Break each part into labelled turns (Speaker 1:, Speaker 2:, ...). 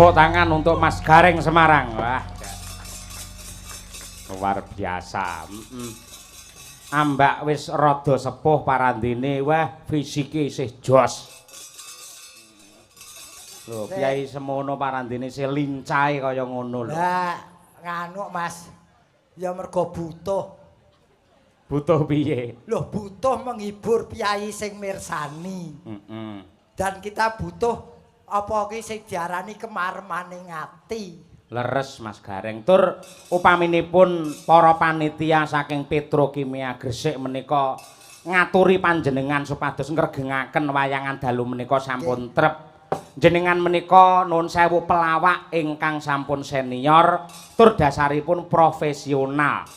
Speaker 1: Tepuk tangan untuk Mas Gareng Semarang. Wah, luar biasa. Ambak wis rada sepuh parandene, wah fisike isih jos. Lho, Kyai semono parandene isih lincahe kaya ngono lho.
Speaker 2: Lah, nganu Mas. Ya mergo butuh.
Speaker 1: Butuh piye?
Speaker 2: Loh, butuh menghibur piyai sing mirsani. Dan kita butuh apa ki sing diarani kemaremaning ati.
Speaker 1: Leres Mas Gareng. Tur upaminipun para panitia saking Petrokimia Gresik menika ngaturi panjenengan supados ngregengaken wayangan dalu menika sampun trep. Jenengan menika nuwun sewu pelawak ingkang sampun senior tur dasaripun profesional.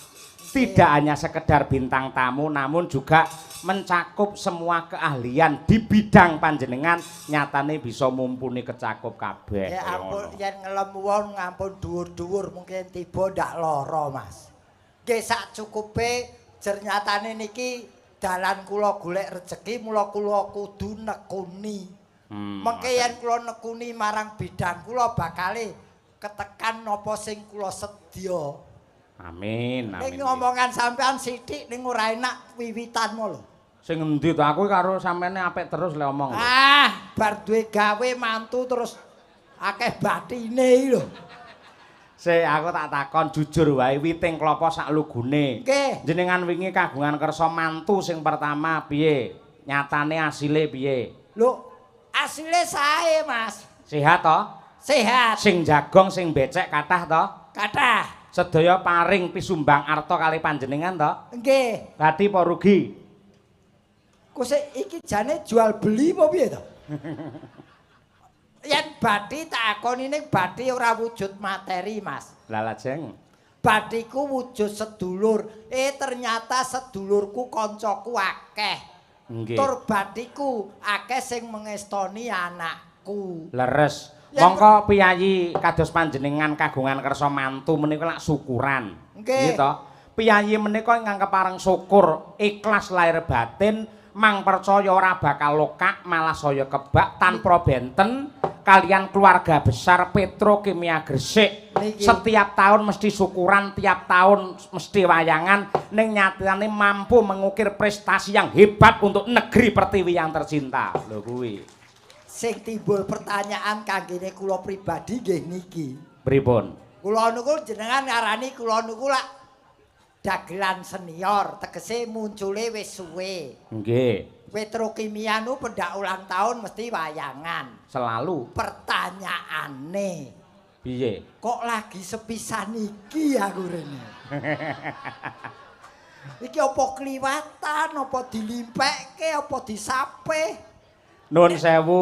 Speaker 1: Tidak hanya sekedar bintang tamu namun juga mencakup semua keahlian di bidang panjenengan nyatane bisa mumpuni kecakup kabeh.
Speaker 2: Ya ampun yen ngelem wong ngampun dhuwur-dhuwur mungkin tiba ndak lara Mas. Nggih sak cukupe jer nyatane niki dalan kula golek rejeki mula kula kudu nekuni. Mengke yen kula nekuni marang bidang kula bakale ketekan napa sing kula sedya.
Speaker 1: Amin, amin.
Speaker 2: Ning ngomongan sampean sithik ning ora enak wiwitanmu lho.
Speaker 1: Sing endi to aku karo sampeyan apik terus le omong.
Speaker 2: Ah, bar duwe gawe mantu terus akeh bathine lho.
Speaker 1: Aku tak takon jujur wae witing klapa sak lugune.
Speaker 2: Nggih.
Speaker 1: Jenengan wingi kagungan kersa mantu sing pertama piye? Nyatane asile piye?
Speaker 2: Lho, asile sae, Mas.
Speaker 1: Sehat to?
Speaker 2: Sehat.
Speaker 1: Sing jagong sing becek kathah to?
Speaker 2: Kathah.
Speaker 1: Sedaya paring pisumbang arta kali panjenengan to?
Speaker 2: Nggih.
Speaker 1: Dadi apa rugi?
Speaker 2: Kusik iki jane jual beli apa piye to? Yen bathi tak akoni ning bathi ora wujud materi, Mas.
Speaker 1: Lah lajeng.
Speaker 2: Bathiku wujud sedulur. Ternyata sedulurku koncoku akeh.
Speaker 1: Nggih.
Speaker 2: Tur bathiku akeh sing mengestoni anakku.
Speaker 1: Leres. Mongko piyayi kados panjenengan kagungan kersa mantu menika lak syukuran.
Speaker 2: Nggih.
Speaker 1: To. Piyayi menika ingkang kepareng syukur ikhlas lahir batin mang percaya ora bakal lokak malah saya kebak tanpa benten kalian keluarga besar Petrokimia Gresik. Setiap tahun mesti syukuran, tiap tahun mesti wayangan ning nyatane mampu mengukir prestasi yang hebat untuk negeri Pertiwi yang tercinta. Lho kuwi.
Speaker 2: Sing timbul pertanyaan kanggene kula pribadi nggih niki.
Speaker 1: Pripun?
Speaker 2: Kula niku jenengan ngarani kula niku lak dagelan senior, tegese muncule wis suwe.
Speaker 1: Nggih.
Speaker 2: Petrokimia nu pendak ulang tahun mesti wayangan.
Speaker 1: Selalu.
Speaker 2: Pertanyaane,
Speaker 1: Piye?
Speaker 2: kok lagi sepisan iki aku rene? Iki apa kliwatan, apa dilimpekke, apa disape?
Speaker 1: Nuwun sewu.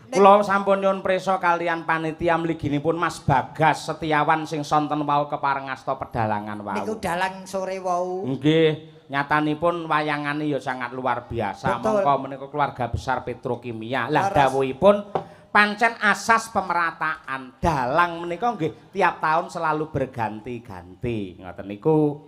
Speaker 1: Kula sampun nyuwun prisa kalian panitia mliginipun Mas Bagas Setiawan sing sonten wau kepareng asta pedalangan wau.
Speaker 2: Niku dalang sore wau.
Speaker 1: Nggih, nyatanipun wayangane ya sangat luar biasa. Mongko menika keluarga besar Petrokimia. Lah dawuhipun pancen asas pemerataan. Dalang menika nggih tiap tahun selalu berganti-ganti. Ngoten niku.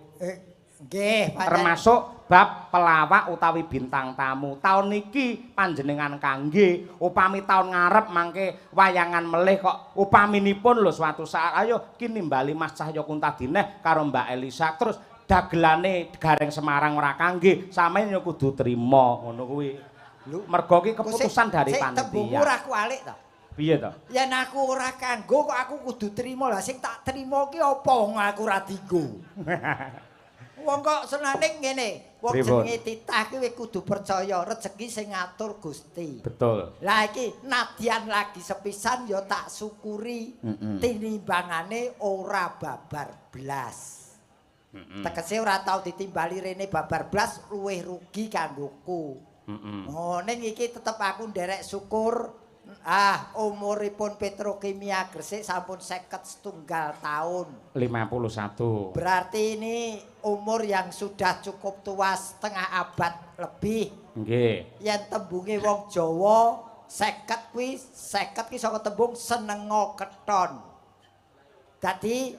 Speaker 2: Nggih,
Speaker 1: termasuk bab pelawak utawi bintang tamu. Tahun niki panjenengan kangge, upami tahun ngarep mangke wayangan melih kok upaminipun lho suatu saat ayo ki nimbali Mas Cahya Kuntadineh karo Mbak Elisa terus dagelane Gareng Semarang ora kangge, sampeyan yo kudu trima ngono kuwi. Mergo ki keputusan dari panitia.
Speaker 2: Tembungmu ora kualik to.
Speaker 1: Piye to?
Speaker 2: Yen aku ora kanggo kok aku kudu trima. Lah sing tak trima ki apa wong aku ora dienggo. Wong kok senane ngene, wong jenenge titah ki kudu percaya rezeki sing ngatur Gusti.
Speaker 1: Betul.
Speaker 2: Lah iki nadyan lagi sepisan ya tak syukuri tinimbangane ora babar blas. Tegese ora tau ditimbali rene babar blas luwih rugi kanggoku. Oh ning iki tetep aku nderek syukur. Umuripun Petrokimia Gresik sampun 51 tahun.
Speaker 1: 51.
Speaker 2: Berarti ini umur yang sudah cukup tua setengah abad lebih.
Speaker 1: Nggih.
Speaker 2: Yen tembunge wong Jawa 50 kuwi 50 ki saka tembung senenga keton. Dadi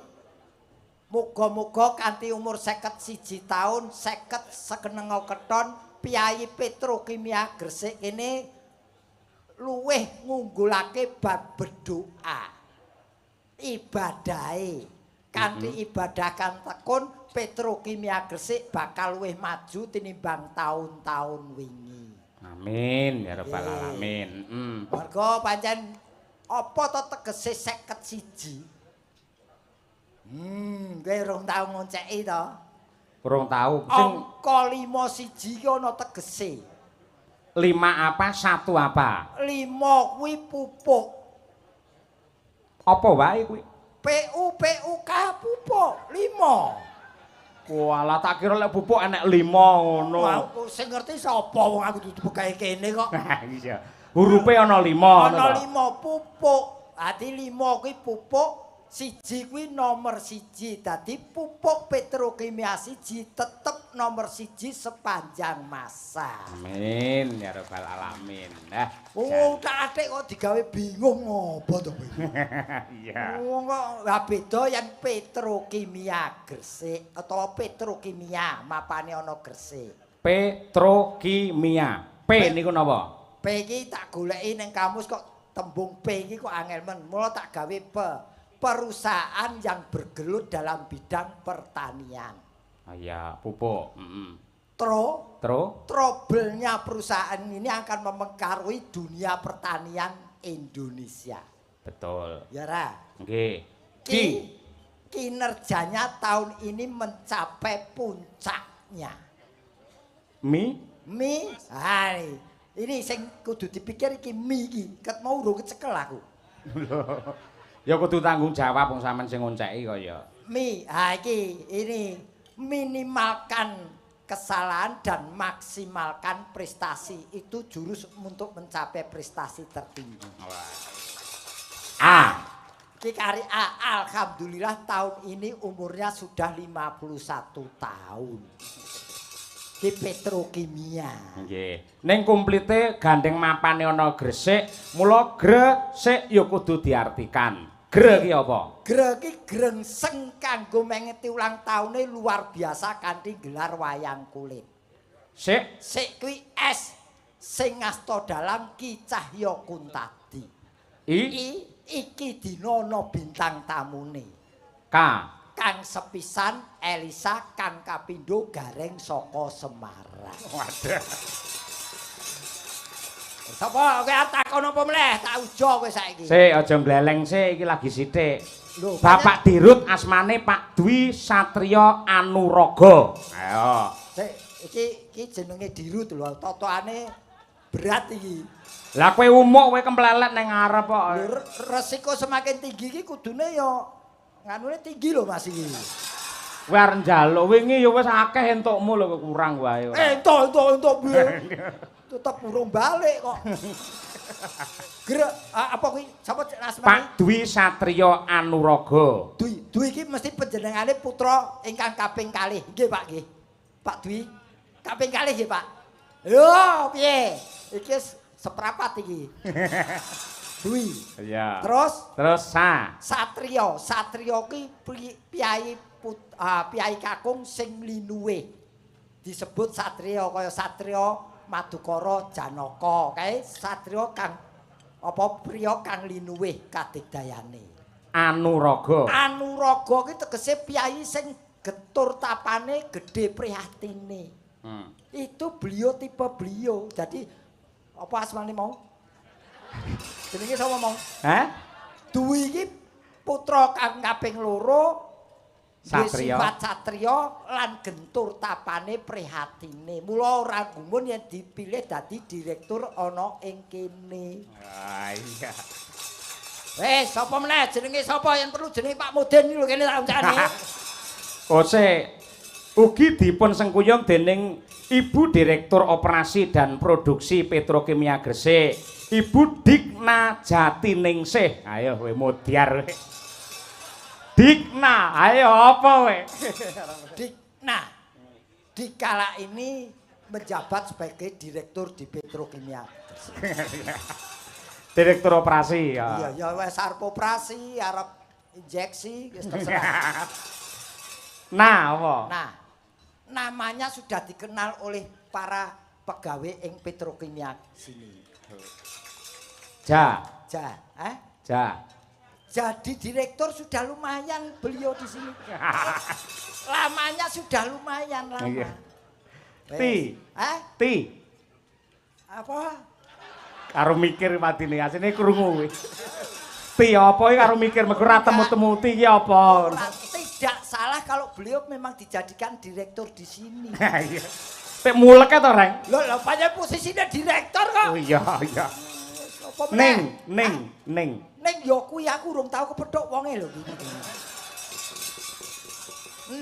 Speaker 2: muga-muga kanthi umur 51 tahun 50 senenga keton piyai Petrokimia Gresik ini luweh ngunggulake bab berdoa. ibadahe. Kanthi ibadah kang tekun Petrokimia Gresik bakal luwih maju tinimbang taun-taun wingi.
Speaker 1: Amin ya rabbal alamin.
Speaker 2: Mergo pancen apa to tegese 51? Kowe rong tau ngonceki to?
Speaker 1: Kurang tahu sing
Speaker 2: Angka 51 ki ana tegese.
Speaker 1: 5 apa 1 apa?
Speaker 2: 5 kuwi pupuk.
Speaker 1: Apa wae kuwi?
Speaker 2: PUK pupuk 5.
Speaker 1: Walah tak kira lek pupuk enek 5 ngono.
Speaker 2: Aku sing ngerti sapa wong aku dudu pegawe kene kok.
Speaker 1: Iya. Hurufe ana 5
Speaker 2: Ana 5 pupuk. Dadi 5 kuwi pupuk, 1 kuwi nomor 1. Dadi pupuk petrokimia 1 tetep nomor 1 sepanjang masa.
Speaker 1: Amin ya rabbal alamin. Nah,
Speaker 2: Tak atik kok digawe bingung ngopo to kowe.
Speaker 1: iya.
Speaker 2: Wong kok lah beda yen Petrokimia Gresik atau petrokimia mapane ana Gresik.
Speaker 1: Petrokimia. P niku napa?
Speaker 2: P iki tak goleki ning kamus kok tembung P iki kok angel men. Mula tak gawe perusahaan yang bergelut dalam bidang pertanian.
Speaker 1: Ah ya, pupuk.
Speaker 2: Trouble-nya perusahaan ini akan mempengaruhi dunia pertanian Indonesia.
Speaker 1: Betul.
Speaker 2: Ya ra?
Speaker 1: Nggih.
Speaker 2: Kinerjanya tahun ini mencapai puncaknya. Ini sing kudu dipikir iki mi iki. Ket mau urung kecekel aku.
Speaker 1: Ya kudu tanggung jawab wong sampean sing ngonceki kaya.
Speaker 2: Ini minimalkan kesalahan dan maksimalkan prestasi itu jurus untuk mencapai prestasi tertinggi. Ki kari A, alhamdulillah tahun ini umurnya sudah 51 tahun. Ki petrokimia.
Speaker 1: Nggih. Ning kumplite gandeng mapane ana Gresik, mula Gresik ya kudu diartikan. Gre ki apa?
Speaker 2: Gre ki grengseng kanggo mengeti ulang taune luar biasa kanthi gelar wayang kulit. Sik kuwi S sing ngasta dalang Ki Cahya Kuntadi. Iki dina ana bintang tamune. Kang sepisan Elisa kang kapindho Gareng saka Semarang.
Speaker 1: Waduh.
Speaker 2: Sapa kowe arep takon apa meneh? Tak ujo kowe saiki.
Speaker 1: Sik aja mbleleng sik iki lagi sithik. Bapak Dirut asmane Pak Dwi Satrio Anuraga. Ayo.
Speaker 2: Sik iki jenenge Dirut lho, totoane berat iki.
Speaker 1: Lah kowe umuk kowe kemplelet ning ngarep kok.
Speaker 2: Resiko semakin tinggi iki kudune ya nganune tinggi lho Mas iki.
Speaker 1: Kowe arep njaluk wingi ya wis akeh entukmu lho kurang wae.
Speaker 2: Entuk piye? Tetep urung balik kok. Apa kuwi? Sapa asmane?
Speaker 1: Pak Dwi Satrio Anuraga.
Speaker 2: Dwi iki mesti panjenengane putra ingkang kaping kalih. Nggih Pak nggih. Pak Dwi kaping kalih nggih Pak. Lho piye? Iki seprapat iki. Dwi.
Speaker 1: Iya.
Speaker 2: Terus
Speaker 1: Satrio.
Speaker 2: Satrio ki piyai kakung sing linuwe. Disebut Satrio kaya Satrio Madukara Janaka. Kae Satrio kang apa priya kang linuwih kadigdayane.
Speaker 1: Anuraga.
Speaker 2: Anuraga ki tegese piyai sing getur tapane gedhe prihatine. Itu beliau tipe beliau. Jadi apa asmane mau? Jenenge sapa mau? Dwi iki putra kang kaping 2
Speaker 1: Satrio.
Speaker 2: Sifat Satrio lan gentur tapane prihatine. Mula ora gumun yen dipilih dadi direktur ana ing kene.
Speaker 1: Iya.
Speaker 2: Sapa meneh jenenge sapa yen perlu jenenge Pak Mudin iki lho kene tak uncane.
Speaker 1: Ugi dipun sengkuyung dening Ibu Direktur Operasi dan Produksi Petrokimia Gresik, Ibu Dikna Jatiningsih. Ayo kowe mudyar. Dikna, ayo apa we?
Speaker 2: Dikna. Dikala ini menjabat sebagai direktur di Petrokimia.
Speaker 1: Direktur operasi ya.
Speaker 2: Iya, wis arep operasi, arep injeksi, wis terserah.
Speaker 1: Nah, apa?
Speaker 2: Nah, namanya sudah dikenal oleh para pegawai ing Petrokimia sini. Jadi direktur sudah lumayan beliau di sini. Lamanya sudah lumayan lama.
Speaker 1: Iya. Ti. Ti.
Speaker 2: Apa?
Speaker 1: Karo mikir matine asine krungu kowe. Ti apa iki karo mikir mergo ora temu-temu ti iki apa?
Speaker 2: Tidak salah kalau beliau memang dijadikan direktur di sini.
Speaker 1: Iya. Pek mulek to, Reng?
Speaker 2: Lho, pancen posisinya direktur kok.
Speaker 1: Oh iya, iya. Ning.
Speaker 2: Ning yo kuwi aku urung tau kepethuk wonge lho.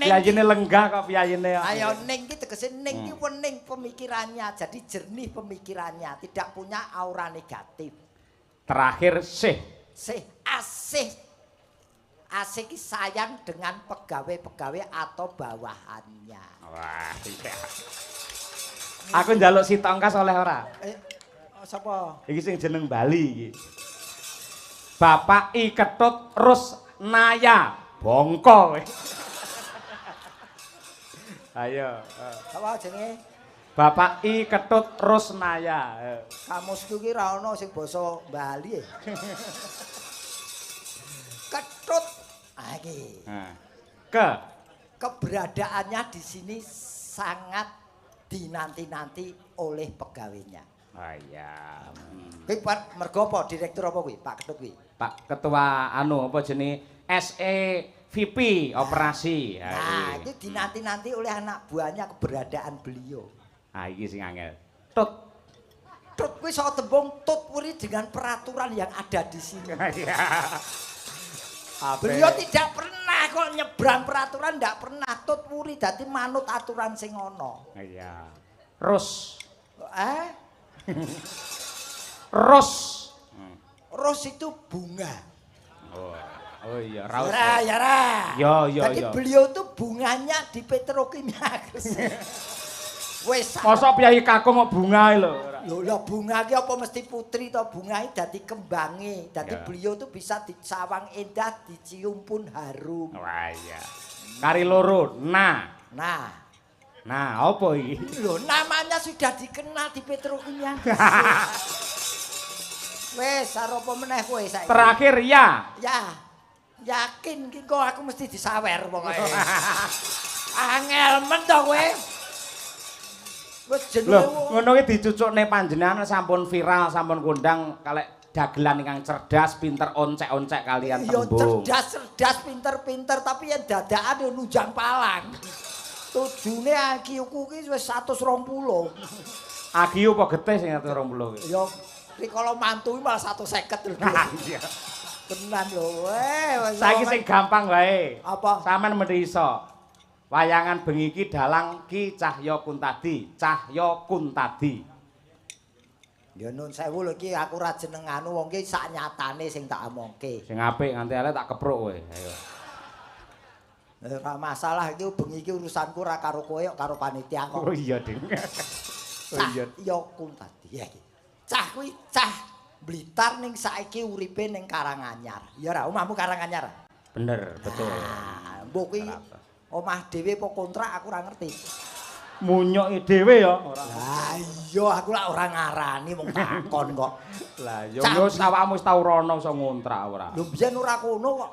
Speaker 1: Piyayene lenggah kok piyayene.
Speaker 2: Ayo ning ki tegese ning ki wening pemikirannya, jadi jernih pemikirannya, tidak punya aura negatif.
Speaker 1: Terakhir sih.
Speaker 2: Asih. Asih ki sayang dengan pegawai-pegawai atau bawahannya.
Speaker 1: Wah, iya. Aku njaluk si tongkas oleh ora?
Speaker 2: Sapa?
Speaker 1: Iki sing jeneng Bali iki. Bapak I Ketut Rusnaya Bongko. Ayo.
Speaker 2: Apa jenenge?
Speaker 1: Bapak I Ketut Rusnaya.
Speaker 2: Kamusku ki ra ono sing basa Bali. Ketut. Ah iki. Keberadaannya di sini sangat dinanti-nanti oleh pegawainya.
Speaker 1: Oh iya.
Speaker 2: Kuwi mergo apa direktur apa kuwi? Pak Ketut kuwi.
Speaker 1: Pak Ketua apa jenenge SEVP operasi.
Speaker 2: Nah, itu dinanti-nanti oleh anak buahnya keberadaan beliau.
Speaker 1: Ah iki sing angel. Tut
Speaker 2: kuwi iso tembung tut wuri dengan peraturan yang ada di sini. Beliau tidak pernah kok nyebrang peraturan, ndak pernah tut wuri dadi manut aturan sing ono.
Speaker 1: Iya. Rus.
Speaker 2: Ros itu bunga.
Speaker 1: Oh iya, raus.
Speaker 2: Ya. Jadi beliau tuh bunganya di Petrokimia Gresik. Wes.
Speaker 1: Mosok Piyai Kakung kok bunga lho.
Speaker 2: Lho bunga ki apa mesti putri to bungae dadi kembange. Dadi beliau tuh bisa disawang indah, dicium pun harum.
Speaker 1: Wah iya. Kari loro. Nah, apa iki?
Speaker 2: Lho, namanya sudah dikenal di Petrokimia. Wes, arep apa meneh kowe saiki?
Speaker 1: Terakhir ya.
Speaker 2: Yakin ki kok aku mesti disawer pokoke. Angel men to kowe. Wes jenenge
Speaker 1: ngono ki dicucukne panjenengan sampun viral, sampun kondang kalek dagelan ingkang cerdas, pinter oncek-oncek kalian tembung.
Speaker 2: Yo cerdas, pinter-pinter tapi yen dadakan yo nunjang palang. Tujune IQ-ku ki wis 120.
Speaker 1: IQ apa getih sing 120 ki?
Speaker 2: Yo rikala mantu malah 150 lho.
Speaker 1: Iya.
Speaker 2: Tenan lho.
Speaker 1: Saiki sing gampang wae.
Speaker 2: Apa?
Speaker 1: Sampeyan mesti iso. Wayangan bengi iki dalang Ki Cahya Kuntadi.
Speaker 2: Ya nun sewu lho iki aku ra jeneng anu wong ki sak nyatane sing tak omongke.
Speaker 1: Sing apik nganti elek tak kepruk kowe. Ayo.
Speaker 2: Ora masalah iki bengi iki urusanku ora karo kowe karo panitia kok.
Speaker 1: Oh iya, Ding.
Speaker 2: Cahya Kuntadi ya iki. Cah kuwi cah Blitar ning saiki uripe ning Karanganyar. Ya ora omahmu Karanganyar.
Speaker 1: Bener, betul.
Speaker 2: Mbok kuwi omah dhewe apa kontrak aku ora ngerti.
Speaker 1: Munyoki dhewe ya ora.
Speaker 2: Lah iya aku lak ora ngarani mung takon kok.
Speaker 1: Lah ya wis awakmu wis tau rono iso ngontrak ora.
Speaker 2: Lho biyen ora kono kok.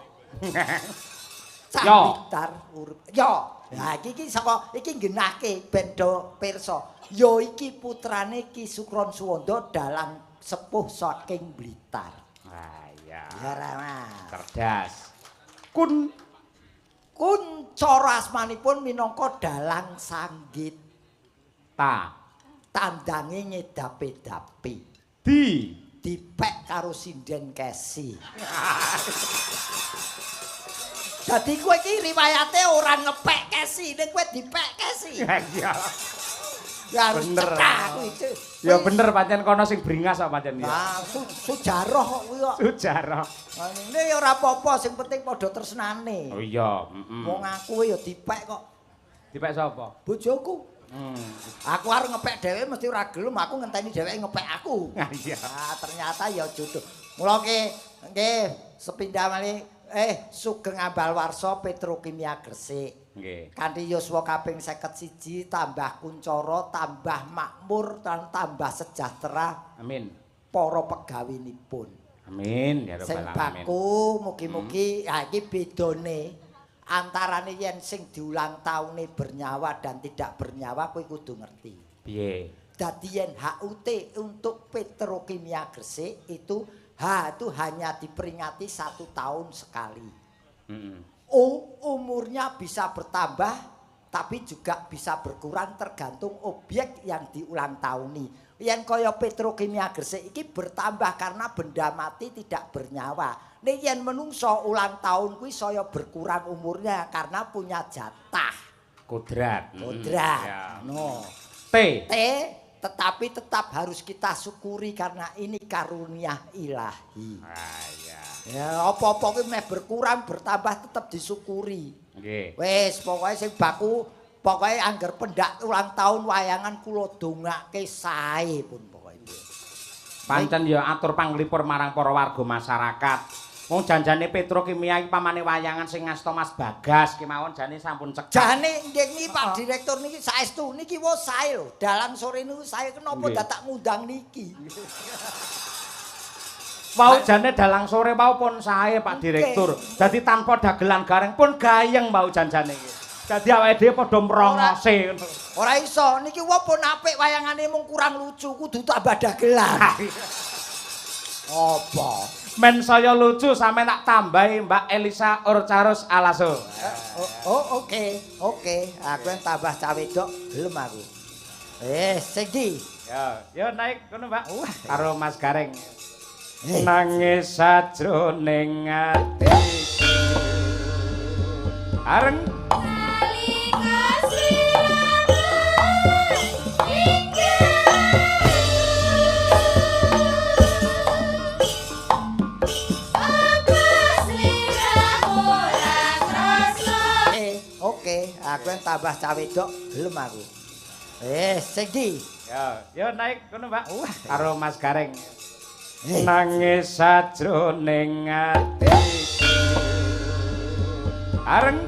Speaker 2: Cah
Speaker 1: Yo.
Speaker 2: Blitar urip. Yo. Lah iki saka iki genahke ben do pirsa. Yo iki putrane Ki Sukron Suwondo dalang sepuh saking Blitar.
Speaker 1: Ah iya.
Speaker 2: Ya ora Mas.
Speaker 1: Cerdas.
Speaker 2: Cara asmanipun minangka dalang sanggit. Tandange ngedapi-dapi. Dipek karo sinden kesi. Dadi kowe iki riwayate ora ngepek kesi, nek kowe dipek kesi.
Speaker 1: Iya.
Speaker 2: Ya
Speaker 1: bener.
Speaker 2: itu.
Speaker 1: Ya bener pancen kono sing bringas kok pancen ya.
Speaker 2: Nah, sujarah kok kuwi kok.
Speaker 1: Sujarah.
Speaker 2: Ini ya ora apa-apa, sing penting padha tresnane.
Speaker 1: Oh iya,
Speaker 2: Wong aku ya dipek kok.
Speaker 1: Dipek sapa?
Speaker 2: Bojoku. Aku arep ngepek dhewe mesti ora gelem, aku ngenteni dheweke ngepek aku.
Speaker 1: Iya.
Speaker 2: Nah, ternyata ya jodoh. Mula nggih sepindah malih Sugeng Ambalwarsa Petrokimia Gresik.
Speaker 1: Nggih.
Speaker 2: Kanthi yuswa kaping 51 tambah kuncara, tambah makmur, tambah sejahtera.
Speaker 1: Amin.
Speaker 2: Para pegawinipun.
Speaker 1: Amin ya
Speaker 2: Sing
Speaker 1: rabbal alamin.
Speaker 2: baku mugi-mugi iki bedone antarane yen sing diulang taune bernyawa dan tidak bernyawa kowe kudu ngerti.
Speaker 1: Piye?
Speaker 2: Dadi yen HUT untuk Petrokimia Gresik itu itu hanya diperingati 1 tahun sekali. Umurnya bisa bertambah tapi juga bisa berkurang tergantung objek yang diulang tahuni. Yen kaya Petrokimia Gresik iki bertambah karena benda mati tidak bernyawa. Nek yen menungso ulang tahun kuwi saya berkurang umurnya karena punya jatah.
Speaker 1: Kodrat.
Speaker 2: Ya. No. Tetapi tetap harus kita syukuri karena ini karunia ilahi. Ya, apa-apa kuwi meh berkurang bertambah tetap disyukuri.
Speaker 1: Nggih.
Speaker 2: Wis, pokoke sing baku pokoke angger pendak ulang tahun wayangan kula dongake sae pun pokoke.
Speaker 1: Pancen ya atur panglipur marang para warga masyarakat. Wong janjane Petrokimia iki pamane wayangan sing ngasta Mas Bagas ki mawon jane sampun cekak.
Speaker 2: Jane nggih niki Pak Direktur niki saestu niki wis sae lho. Dalang sore niku sae kenapa dadak ngundang niki.
Speaker 1: Wau jane dalang sore wau pun sae Pak Direktur. Dadi tanpa dagelan gareng pun gayeng wau janjane iki. Dadi awake dhewe padha mrongose ngono.
Speaker 2: Ora iso niki walaupun apik wayangane mung kurang lucu kudu tambah dagelan. Apa?
Speaker 1: Men saya lucu sampe tak tambahi Mbak Elisa Orcarus Alaso.
Speaker 2: Oke. Aku yang tambah cawe wedok gelem aku. Sing ndi?
Speaker 1: Ya naik kono Mbak. Karo Mas Gareng. Nangis sajroning ati. Areng
Speaker 2: aku yang tambah cawe wedok gelem aku. Sing ndi?
Speaker 1: Ya naik kono Mbak. Karo Mas Gareng. Nangis sajroning ati. Areng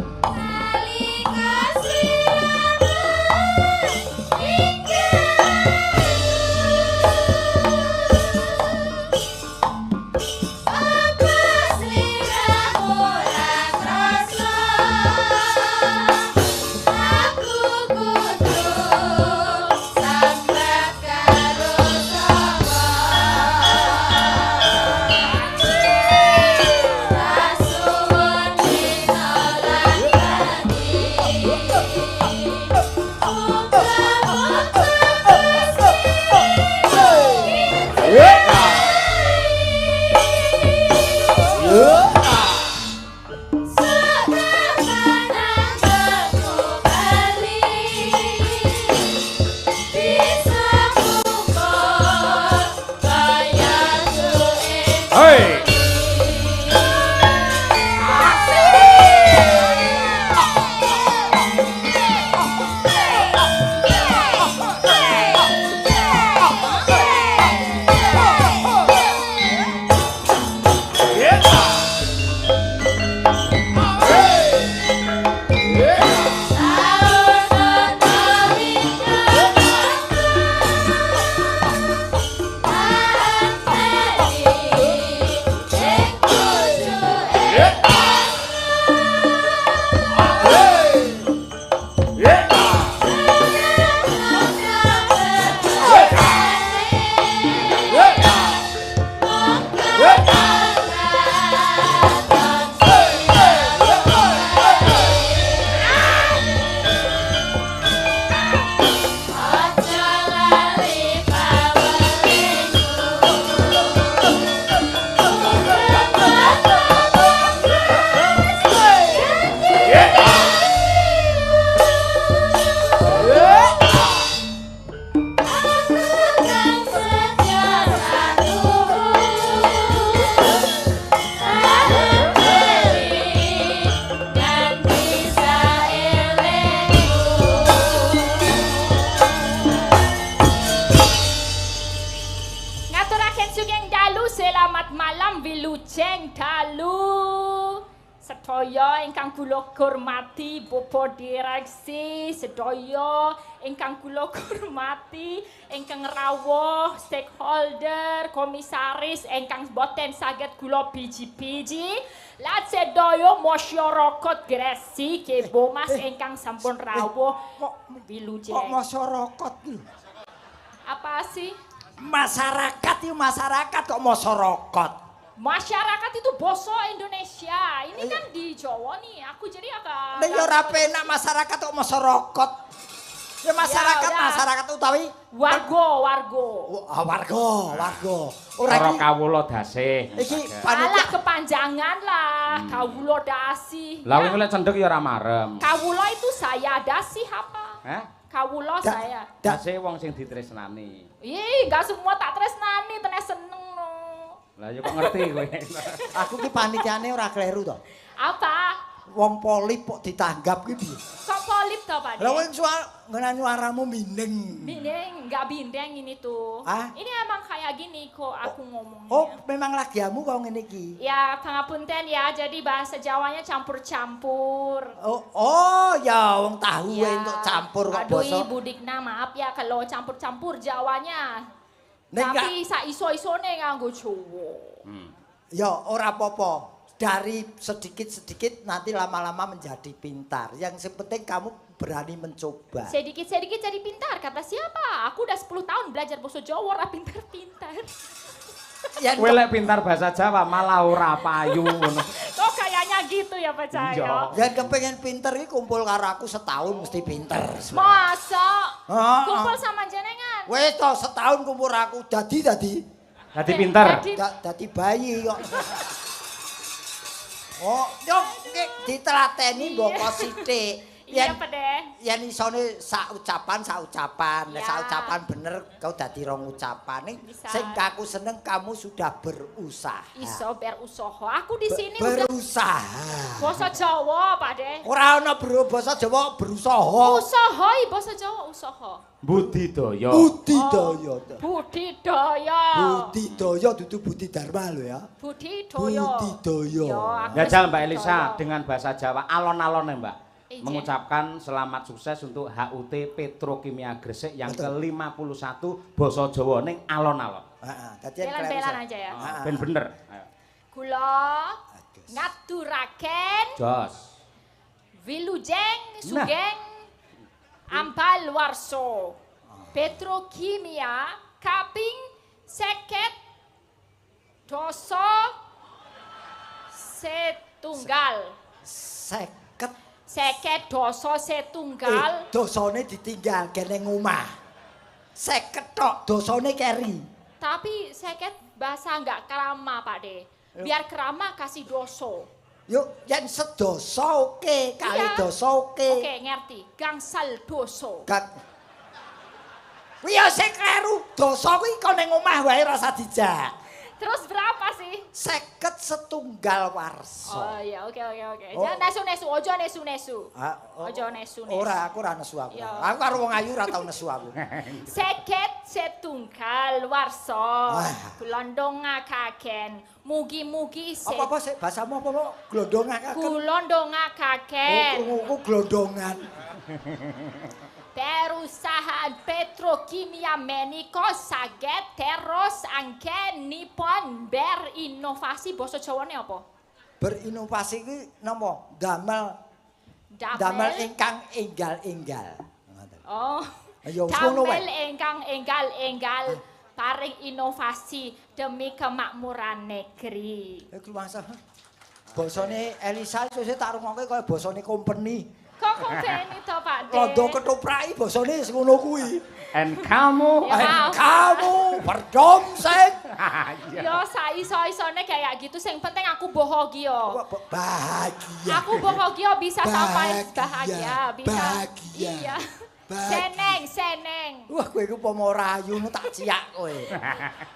Speaker 3: ingkang kula hormati Bapak Direksi sedaya, ingkang kula hormati ingkang rawuh stakeholder, komisaris ingkang boten saged kula biji-biji, lan sedaya masyarakat Gresik Kebo Mas ingkang sampun rawuh wilujeng.
Speaker 2: Kok masyarakat lho?
Speaker 3: Apa sih?
Speaker 2: Masyarakat itu masyarakat kok masyarakat.
Speaker 3: Masyarakat itu bahasa Indonesia. Ini kan di Jawa nih. Aku jadi agak.
Speaker 2: Nek ya ora penak masyarakat kok masyarakat. Ya masyarakat,
Speaker 3: Ya,
Speaker 2: masyarakat utawi
Speaker 3: warga.
Speaker 2: warga.
Speaker 1: Ora
Speaker 2: iki
Speaker 1: kawula dasih.
Speaker 2: iki
Speaker 3: Alah
Speaker 2: panitia
Speaker 3: kepanjangan lah. Kawulo dasi.
Speaker 1: Lah wong lek cendhek ya ora marem.
Speaker 3: Kawulo itu saya dasi apa?
Speaker 1: Hah?
Speaker 3: Kawulo saya.
Speaker 1: Dasih wong sing ditresnani.
Speaker 3: Ih, enggak semua tak tresnani, tenan seneng no.
Speaker 1: Lah ya kok ngerti kowe.
Speaker 2: aku ki panitiane ora kleru to.
Speaker 3: Apa?
Speaker 2: Wong polip kok ditanggap ki piye?
Speaker 3: Kok polip toh, Pak?
Speaker 2: Lah wong ngenani suaramu bindeng.
Speaker 3: Bindeng, enggak bindeng ini tuh.
Speaker 2: Ah?
Speaker 3: Ini emang kayak gini kok aku ngomongnya.
Speaker 2: Oh, memang lagiamu kok ngene iki.
Speaker 3: Ya, pangapunten ya. Jadi bahasa Jawanya campur-campur.
Speaker 2: Oh, ya wong tahu
Speaker 3: Ya.
Speaker 2: untuk campur kok
Speaker 3: Aduh,
Speaker 2: basa.
Speaker 3: Ibu Dikna, maaf ya kalau campur-campur Jawanya.
Speaker 2: Nek
Speaker 3: Tapi sak iso-isone nganggo Jawa.
Speaker 2: Ya ora apa-apa. Dari sedikit-sedikit nanti lama-lama menjadi pintar. Yang penting kamu berani mencoba.
Speaker 3: Sedikit-sedikit jadi pintar, kata siapa? Aku udah 10 tahun belajar bahasa Jawa, ora pintar-pintar.
Speaker 2: Ya,
Speaker 1: Kowe lek pintar bahasa Jawa malah ora payu ngono.
Speaker 3: Kok kayaknya gitu ya Pak Cahyo?
Speaker 2: yang kepengen pinter ini kumpul karo aku setahun mesti pinter.
Speaker 3: Masa?
Speaker 2: Ah,
Speaker 3: Kumpul sama jenengan?
Speaker 2: Wes toh setahun kumpul aku dadi
Speaker 1: Dadi pinter.
Speaker 2: dadi bayi kok. Oh, yo ditelateni mbok sithik.
Speaker 3: Iya Pak deh.
Speaker 2: Yen isone sak ucapan. Nek
Speaker 3: Ya.
Speaker 2: sak ucapan bener kau dadi rong ucapan. Ning
Speaker 3: Bisa.
Speaker 2: sing aku seneng kamu sudah berusaha.
Speaker 3: Iso berusaha. Aku di sini udah
Speaker 2: Berusaha.
Speaker 3: bahasa Jawa Pak deh.
Speaker 2: Ora ana basa Jawa berusaha.
Speaker 3: Usaha, bahasa Jawa usaha.
Speaker 1: Budidaya.
Speaker 2: Budidaya.
Speaker 3: Budidaya.
Speaker 2: Budidaya dudu Budi Dharma lho ya.
Speaker 3: Budidaya.
Speaker 2: Budidaya.
Speaker 3: Yo, aku
Speaker 1: Jajal Mbak
Speaker 3: budidaya.
Speaker 1: Elisa dengan bahasa Jawa alon-alon ya Mbak.
Speaker 3: Iya.
Speaker 1: Mengucapkan selamat sukses untuk HUT Petrokimia Gresik yang
Speaker 2: Betul.
Speaker 1: ke-51 basa Jawa ning alon-alon.
Speaker 2: Heeh, dadi yen
Speaker 3: Belan-belan
Speaker 2: kleru.
Speaker 3: aja ya.
Speaker 2: Heeh.
Speaker 1: Ben bener. Ayo.
Speaker 3: Kula ngaturaken
Speaker 1: Jos.
Speaker 3: wilujeng sugeng ampal warso Petrokimia kaping 50 dosa setunggal. 50 dosa setunggal.
Speaker 2: Dosane ditinggal ning omah. 50 tok dosane keri.
Speaker 3: Tapi 50 bahasa nggak kerama Pak De. Biar kerama kasih doso.
Speaker 2: Yuk, yen sedoso oke, kali
Speaker 3: Iya.
Speaker 2: doso oke.
Speaker 3: Oke, ngerti. Gangsal doso.
Speaker 2: Gak. Kuwi ya sing kleru. Dosa kuwi kok ning omah wae rasa dijak.
Speaker 3: Terus berapa sih?
Speaker 2: 50 setunggal warsa.
Speaker 3: Oh iya, oke.
Speaker 2: Oh.
Speaker 3: Jangan nesu-nesu, ojo nesu-nesu.
Speaker 2: Ah,
Speaker 3: Ojo nesu.
Speaker 2: Ora, aku ora nesu aku.
Speaker 3: Iya.
Speaker 2: Aku karo wong ayu ora tau nesu aku.
Speaker 3: Seket setunggal warso.
Speaker 2: Wah.
Speaker 3: Kulondongakaken. Mugi-mugi
Speaker 2: Apa-apa sih bahasamu apa-apa? Glondongaken.
Speaker 3: Kulondongakaken.
Speaker 2: Krunguku glondongan.
Speaker 3: Perusahaan petrokimia menika saged terus angken nipun berinovasi basa Jawane apa?
Speaker 2: Berinovasi kuwi napa? Damel ingkang enggal-enggal.
Speaker 3: Oh.
Speaker 2: Ayo, ngono wae.
Speaker 3: Damel ingkang enggal-enggal paring inovasi demi kemakmuran negeri.
Speaker 2: Iku masa. Basane Elisa sesuk tak rungokke kaya basane company.
Speaker 3: Kok kompeni to Pak De?
Speaker 2: Rondo ketupraki basane sing ngono kuwi.
Speaker 1: And kamu
Speaker 3: Ya, maaf.
Speaker 2: Kamu berdomsek.
Speaker 3: Yo saiso-isone kayak gitu sing penting aku bahagia.
Speaker 2: Bahagia.
Speaker 3: Aku bahagia bisa sampai
Speaker 2: Bahagia.
Speaker 3: bahagia, bisa.
Speaker 2: Bahagia.
Speaker 3: Iya.
Speaker 2: Bahagia.
Speaker 3: Seneng.
Speaker 2: Wah, kowe iku pomo rayu tak ciak kowe.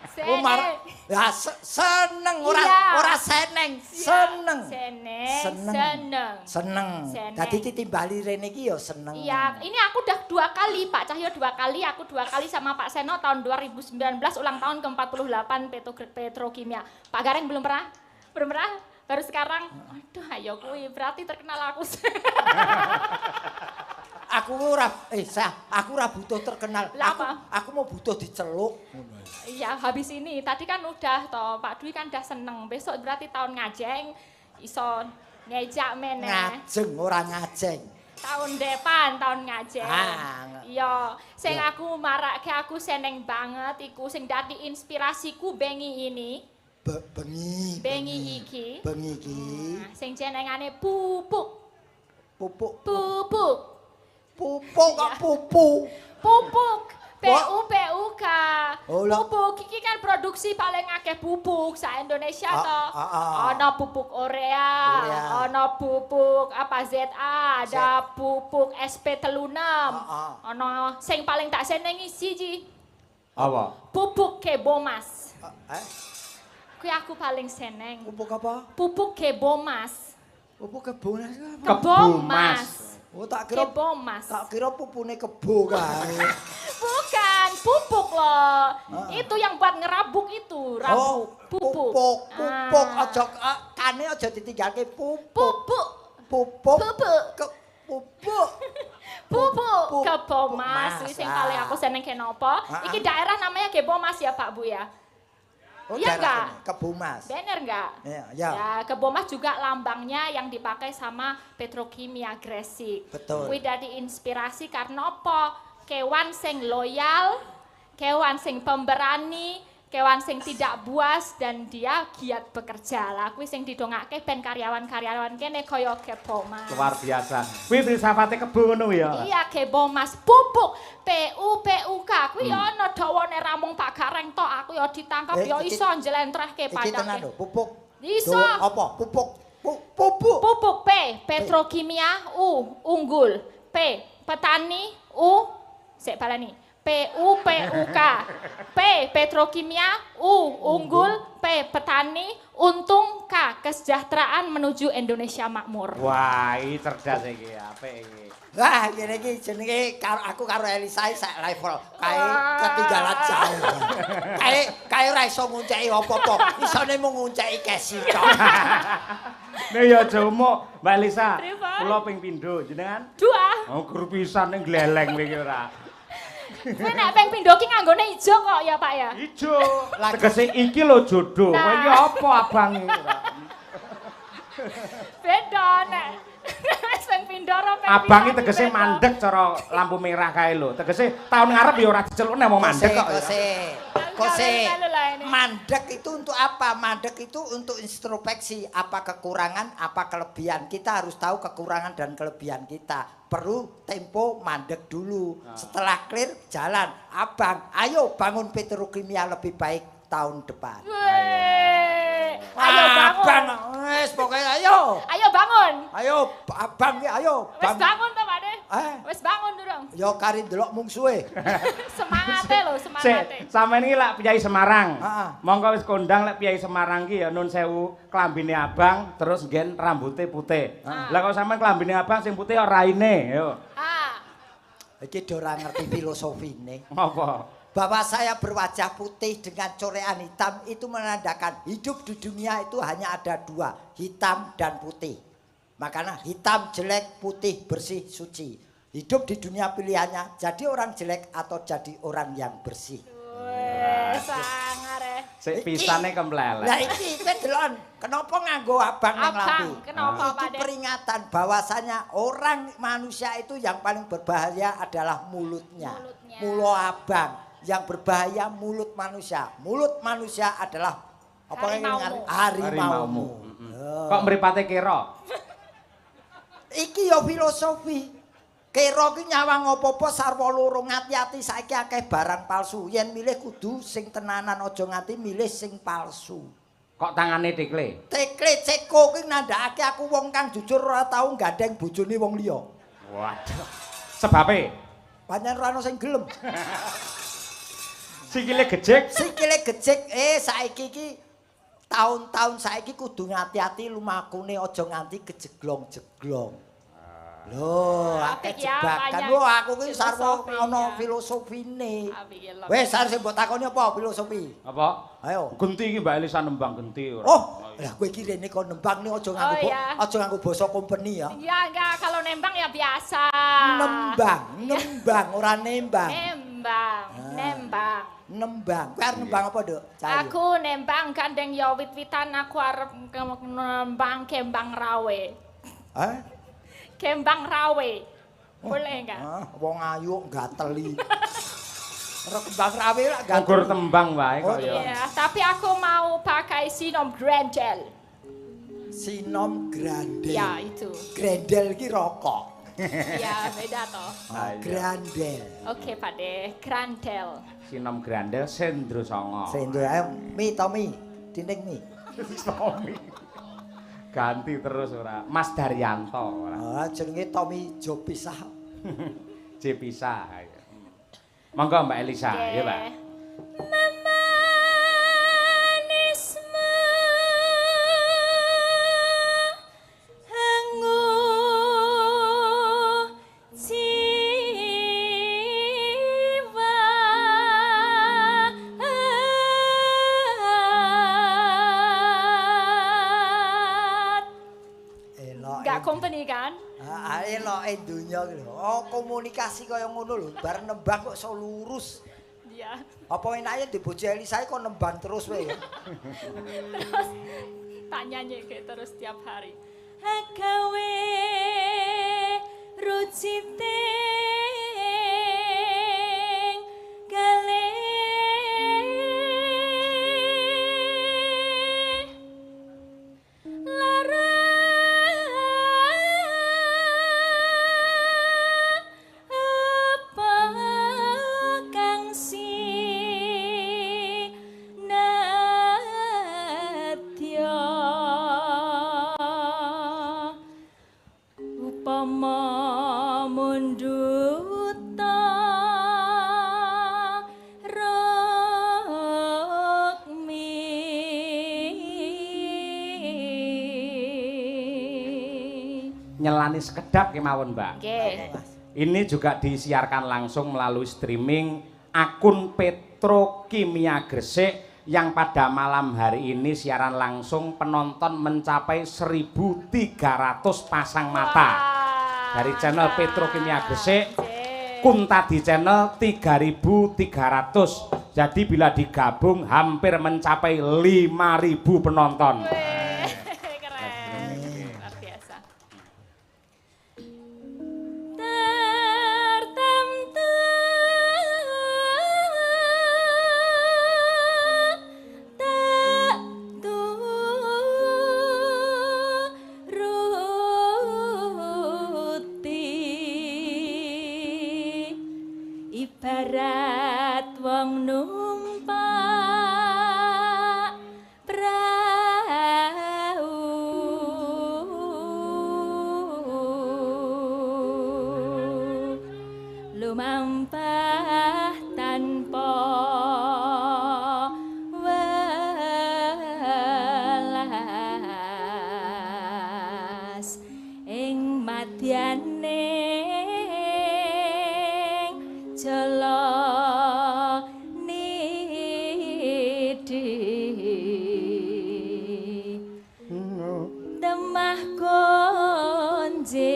Speaker 3: Seneng.
Speaker 2: Ya seneng ora
Speaker 3: Iya.
Speaker 2: ora seneng, seneng.
Speaker 3: Seneng.
Speaker 2: Seneng.
Speaker 3: Seneng.
Speaker 2: Dadi ditimbali rene iki ya seneng.
Speaker 3: Iya, ini aku udah 2 kali Pak Cahyo 2 kali, aku 2 kali sama Pak Seno tahun 2019 ulang tahun ke-48 Petrokimia. Pak Gareng belum pernah? Belum pernah? Baru sekarang, aduh ayo kuwi berarti terkenal aku.
Speaker 2: Aku ora butuh terkenal.
Speaker 3: Lah apa?
Speaker 2: Aku mau butuh diceluk.
Speaker 3: Iya, habis ini. Tadi kan udah toh, Pak Dwi kan udah seneng. Besok berarti tahun ngajeng iso ngejak meneh.
Speaker 2: Ngajeng ora ngajeng.
Speaker 3: Tahun depan tahun ngajeng. Iya, sing
Speaker 2: Ya.
Speaker 3: aku marake aku seneng banget iku sing dadi inspirasiku bengi ini. Bengi iki.
Speaker 2: Bengi iki.
Speaker 3: Nah, sing jenengane pupuk.
Speaker 2: Pupuk.
Speaker 3: Pupuk.
Speaker 2: Pupuk kok pupu.
Speaker 3: Pupuk. PUK.
Speaker 2: Oh, lah.
Speaker 3: Pupuk iki kan produksi paling akeh pupuk sa Indonesia toh. Ana pupuk Urea, ana pupuk apa ZA, ada pupuk SP36. Ana sing paling tak senengi siji.
Speaker 1: Apa?
Speaker 3: Pupuk Kebomas. Kuwi aku paling seneng.
Speaker 2: Pupuk apa?
Speaker 3: Pupuk Kebomas.
Speaker 2: Pupuk kebon apa?
Speaker 3: Kebomas.
Speaker 2: Oh tak kira
Speaker 3: Kebomas.
Speaker 2: pupune kebo kae.
Speaker 3: Bukan, pupuk loh. Itu yang buat ngerabuk itu, rabuk.
Speaker 2: Pupuk. Aja kane aja ditinggalke pupuk.
Speaker 3: Pupuk.
Speaker 2: Pupuk.
Speaker 3: Pupuk. Pupuk. Kebomas, kuwi sing paling aku seneng kenapa? Iki daerah namanya Kebomas ya Pak Bu ya?
Speaker 2: Oh,
Speaker 3: Iya enggak?
Speaker 2: Kebomas.
Speaker 3: Bener enggak?
Speaker 2: Ya.
Speaker 3: Ya, Kebomas juga lambangnya yang dipakai sama Petrokimia Gresik.
Speaker 2: Betul.
Speaker 3: Kuwi dadi inspirasi karena apa? Kewan sing loyal, kewan sing pemberani, kewan sing tidak buas dan dia giat bekerja. Lah kuwi sing didongake ben karyawan-karyawan kene kaya Kebomas.
Speaker 1: Luar biasa. Kuwi filsafate kebo ngono ya.
Speaker 3: Iya Kebomas, pupuk PUK kuwi ya ana dawane ramung Pak Gareng tok aku ya ditangkap ya iso njlentrehke
Speaker 2: Iki tenan
Speaker 3: padake.
Speaker 2: lho, pupuk.
Speaker 3: Iso.
Speaker 2: Apa? Pupuk. Pupuk.
Speaker 3: Pupuk P, petrokimia, U, unggul. P, petani, U, sik balani. PUK. P, petrokimia, U, unggul, P, petani, untung, K, kesejahteraan menuju Indonesia makmur.
Speaker 1: Wah, iki cerdas iki, apik iki.
Speaker 2: Wah, ngene iki jenenge aku karo Elisa sak level. Kae ketinggalan jauh. Kae ora iso ngunceki apa-apa. Isone mung ngunceki kesi tok.
Speaker 1: Nek ya aja umuk, Mbak Lisa.
Speaker 3: Pripun?
Speaker 1: Kula ping pindho jenengan.
Speaker 3: Dua.
Speaker 1: Oh, guru pisan ning gleleng iki ora.
Speaker 3: Kowe nek ping pindho ki nganggone ijo kok ya, Pak ya?
Speaker 1: Ijo. Tegese iki lho jodoh.
Speaker 3: Nah.
Speaker 1: Kowe iki apa abang iki?
Speaker 3: Beda nek. Wis ping pindho ora ping
Speaker 1: Abang iki
Speaker 3: pindho
Speaker 1: tegese
Speaker 3: beda.
Speaker 1: mandek cara lampu merah kae lho. Tegese tahun ngarep ya ora diceluk nek mau mandek kok.
Speaker 2: Kose. Mandek itu untuk apa? Mandek itu untuk introspeksi apa kekurangan, apa kelebihan. Kita harus tahu kekurangan dan kelebihan kita. Perlu tempo mandek dulu. Setelah clear jalan. Abang, ayo bangun petrokimia lebih baik tahun depan.
Speaker 3: Weh. Ayo bangun.
Speaker 2: Abang, wes pokoknya ayo.
Speaker 3: Ayo bangun.
Speaker 2: Ayo, abang ya ayo.
Speaker 3: Wis bangun to, Pak De? Wis bangun durung.
Speaker 2: Yo kari delok mungsuhe.
Speaker 3: Semangate lho, semangate.
Speaker 1: Sik, sampean iki lak Piyai Semarang.
Speaker 2: Heeh.
Speaker 1: Monggo wis kondang lek Piyai Semarang ki ya nun sewu klambine abang terus nggen rambute putih. Lah kok sampean klambine abang sing putih ora raine, yo.
Speaker 2: Iki ora ngerti filosofine.
Speaker 1: Apa?
Speaker 2: Bahwa saya berwajah putih dengan corean hitam itu menandakan hidup di dunia itu hanya ada dua, hitam dan putih. Makanya hitam jelek, putih bersih, suci. Hidup di dunia pilihannya jadi orang jelek atau jadi orang yang bersih.
Speaker 3: Weh, sangar
Speaker 1: Sik pisane kemlelet.
Speaker 2: Lah iki kowe delon, kenapa nganggo abang nang lampu?
Speaker 3: Kenapa
Speaker 2: Itu
Speaker 3: Pak De?
Speaker 2: peringatan bahwasanya orang manusia itu yang paling berbahaya adalah mulutnya. Mulo abang. Yang berbahaya mulut manusia. Mulut manusia adalah apa harimaumu.
Speaker 1: Kok mripate kira?
Speaker 2: Iki ya filosofi. Kira ki nyawang apa-apa sarwa loro ngati-ati saiki akeh barang palsu. Yen milih kudu sing tenanan aja nganti milih sing palsu.
Speaker 1: Kok tangane tikle?
Speaker 2: Tekle ceko ki nandhakake aku wong kang jujur ora tau gandeng bojone wong liya.
Speaker 1: Waduh. Sebabe
Speaker 2: Pancen ora ono sing gelem.
Speaker 1: sikile gejek.
Speaker 2: Sikile gejek saiki iki tahun-tahun saiki kudu ngati-ati lumakune aja nganti kejeglong-jeglong. Lho, akeh jebakan. Lho, aku ki sarwa ana filosofine. Wes arep mbok takoni apa filosofi?
Speaker 1: Apa?
Speaker 2: Ayo.
Speaker 1: Genti iki Mbak Elisa nembang genti ora.
Speaker 2: Oh, Lah kowe iki rene kok nembang nih aja nganggo basa company ya.
Speaker 3: Iya, enggak, kalau nembang ya biasa.
Speaker 2: Nembang ora nembang. Nembang. Kowe arep nembang apa, Duk?
Speaker 3: Aku nembang gandeng ya wit-witan aku arep nembang kembang rawe.
Speaker 2: Hah?
Speaker 3: Kembang rawe. Boleh enggak?
Speaker 2: Wong ayu gateli. Ora kembang rawe lah gateli.
Speaker 1: Ukur tembang wae kok ya.
Speaker 3: Iya, tapi aku mau pakai sinom grandel.
Speaker 2: Sinom grandel.
Speaker 3: Ya, itu.
Speaker 2: Grandel ki rokok.
Speaker 3: Iya, beda toh.
Speaker 2: Grandel.
Speaker 3: Oke, Pak De, grandel.
Speaker 1: Sinom grandel Sendro Songo.
Speaker 2: Sendro ayo mi Tommy, dinding mi.
Speaker 1: Tommy. Ganti terus ora. Mas Daryanto ora.
Speaker 2: Jenenge Tommy Jopisah.
Speaker 1: Jepisa. Monggo Mbak Elisa, ya, Pak.
Speaker 3: Company kan?
Speaker 2: Eloke donya ki lho. Oh, komunikasi kaya ngono lho. Bar nembang kok iso lurus.
Speaker 3: Iya.
Speaker 2: Apa enake di bojo Elisa kok nembang terus wae ya?
Speaker 3: Terus tak nyanyi terus tiap hari. Agawe rucite
Speaker 1: Nyelani sekedap kemawon, Mbak.
Speaker 3: Nggih.
Speaker 1: Ini juga disiarkan langsung melalui streaming akun Petrokimia Gresik yang pada malam hari ini siaran langsung penonton mencapai 1.300 pasang mata. Dari channel Petrokimia Gresik, Kunta di channel 3.300. Jadi bila digabung hampir mencapai 5.000 penonton.
Speaker 3: Ibarat wong numpak prau lumampah tanpa welas ing madyane Demah konjing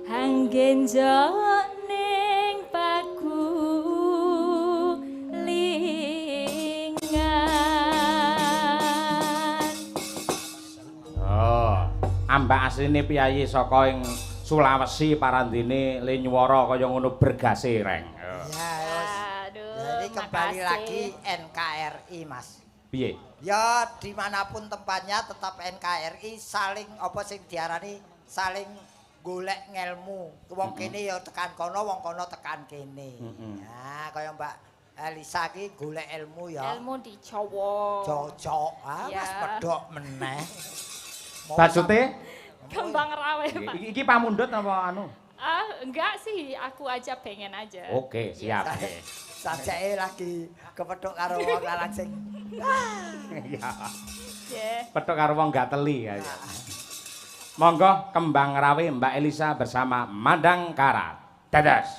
Speaker 3: anggenjok ning pagulingan.
Speaker 1: Oh, ambak asline piyayi saka ing Sulawesi parandene Lenyuwara kaya ngono bergase reng.
Speaker 2: Ya, jadi kembali lagi NKRI, Mas.
Speaker 1: Piye?
Speaker 2: Ya dimanapun tempatnya tetap NKRI saling apa sing diarani saling golek ngelmu. Wong kene ya tekan kono, wong kono tekan kene. Nah, kaya Mbak Elisa ki golek ilmu ya.
Speaker 3: Ilmu di Jawa.
Speaker 2: Cocok. Mas pedhok meneh.
Speaker 1: Bajute?
Speaker 3: Kembang rawe, Pak.
Speaker 1: Iki pamundhut apa anu?
Speaker 3: Enggak sih, aku aja pengen aja.
Speaker 1: Oke, siap.
Speaker 2: Sajake lagi kepethuk karo wong lanang sing.
Speaker 1: Iya. Pethuk karo wong gateli ya. Monggo kembang rawe Mbak Elisa bersama Madang Karat. Dadas.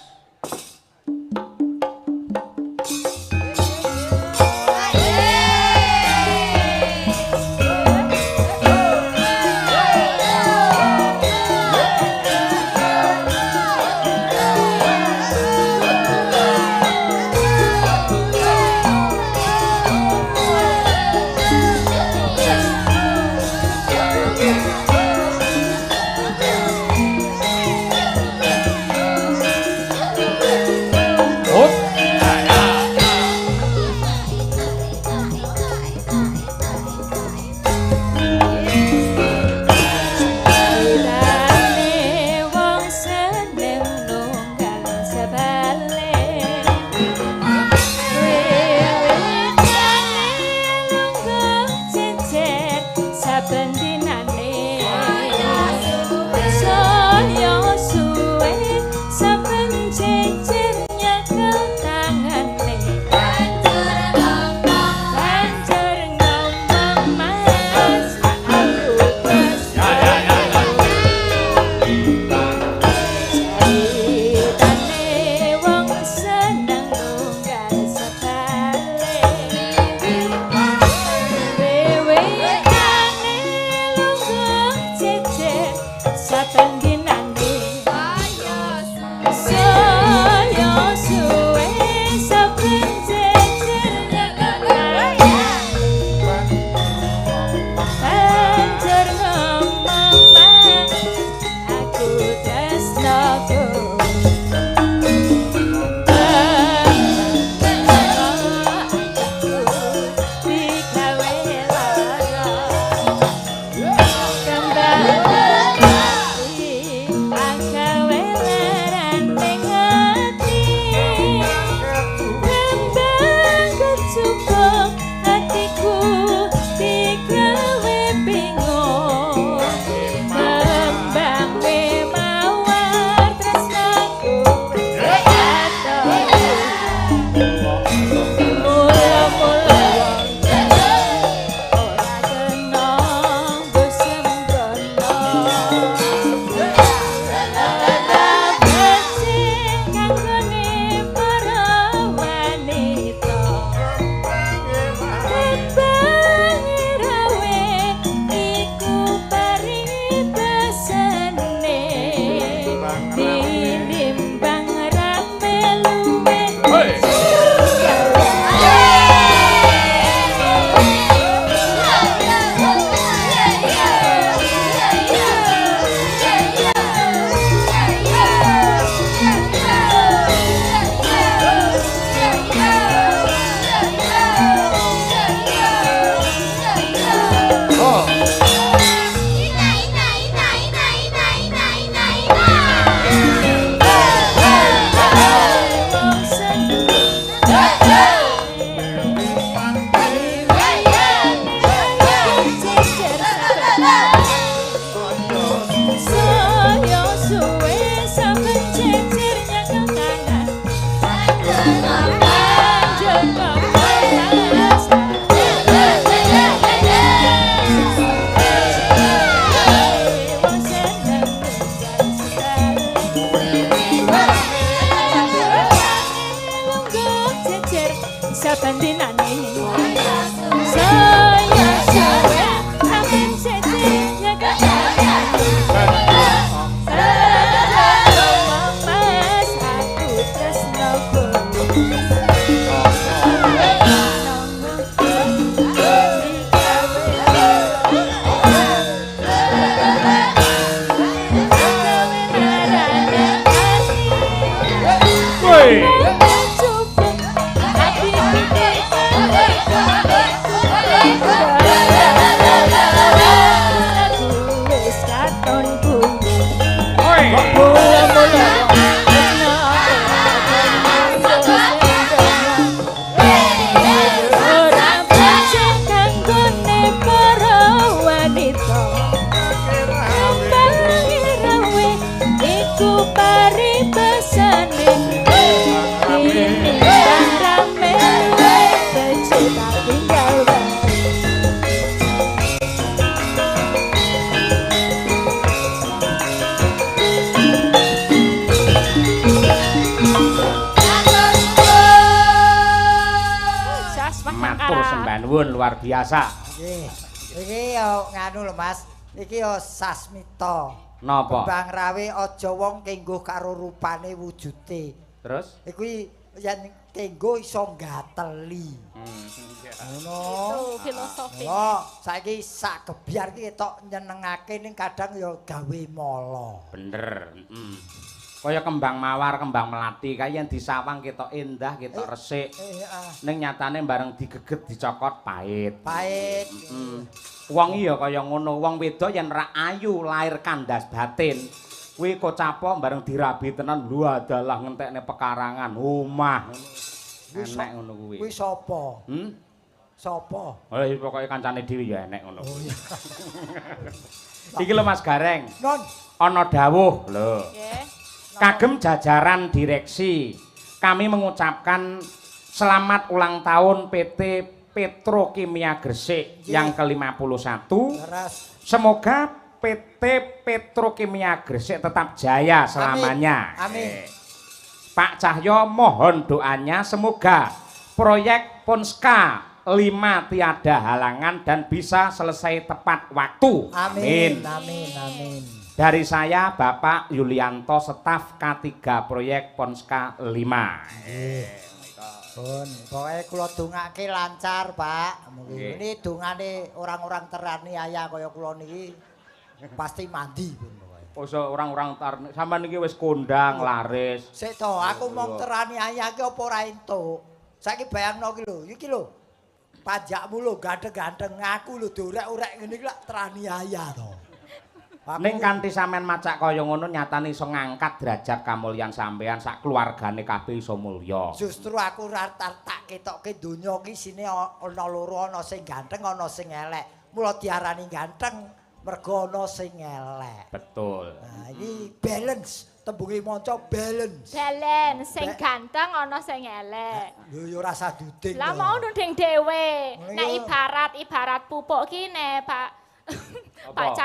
Speaker 1: Luar biasa.
Speaker 2: Nggih. Iki yo nganu lho Mas. Iki yo sasmita.
Speaker 1: Napa?
Speaker 2: Kembang rawe aja wong kenggo karo rupane wujude.
Speaker 1: Terus?
Speaker 2: Iku yen kenggo iso gateli. Ngono.
Speaker 3: Itu filosofi.
Speaker 2: Oh, saiki sak gebyar iki ketok nyenengake ning kadang yo gawe mala.
Speaker 1: Bener, Kaya kembang mawar, kembang melati, kaya yang disawang ketok indah, ketok resik. Ning nyatane bareng digeget dicokot pahit.
Speaker 2: Pahit.
Speaker 1: Wong iya kaya ngono, wong wedok yen ra ayu lahir kandas batin. Kuwi kocapo bareng dirabi tenan lho adalah ngentekne pekarangan omah. Enek ngono kuwi.
Speaker 2: Kuwi sapa? Sapa?
Speaker 1: Oh, pokoke kancane dhewe ya enek ngono. Oh iya. Iki lho Mas Gareng.
Speaker 2: Non.
Speaker 1: Ana dawuh lho.
Speaker 3: Nggih.
Speaker 1: Kagem jajaran direksi, kami mengucapkan selamat ulang tahun PT Petrokimia Gresik yang ke-51. Semoga PT Petrokimia Gresik tetap jaya selamanya.
Speaker 2: Amin.
Speaker 1: Pak Cahyo mohon doanya semoga proyek Ponska 5 tiada halangan dan bisa selesai tepat waktu.
Speaker 2: Amin. Amin. Amin.
Speaker 1: Dari saya Bapak Yulianto, staf K3 proyek Ponska 5.
Speaker 2: Pun, pokoknya kula dongake lancar, Pak. Ini dongane orang-orang teraniaya kaya kula niki pasti mandi pun pokoknya.
Speaker 1: Orang-orang sampean niki wis kondang laris.
Speaker 2: Sik to, aku mong teraniaya ki apa ora entuk. Saiki bayangno ki lho, iki lho. Pajakmu lho ganteng-ganteng, aku lho dorek-urek ngene iki lak teraniaya to.
Speaker 1: Ning kanthi sampean macak kaya ngono nyatane iso ngangkat derajat kamulyan sampean sak keluargane kabeh iso mulya.
Speaker 2: Justru aku tak ketokke donya iki sine ana loro, ana sing ganteng, ana sing elek. Mula diarani ganteng mergo ana sing elek.
Speaker 1: Betul.
Speaker 2: Nah, iki balance, tembunge maca balance.
Speaker 3: Balance, sing ganteng ana sing elek.
Speaker 2: Lho ya ora saduding.
Speaker 3: Lah mau nunding dhewe. Nek ibarat pupuk ki nek Pak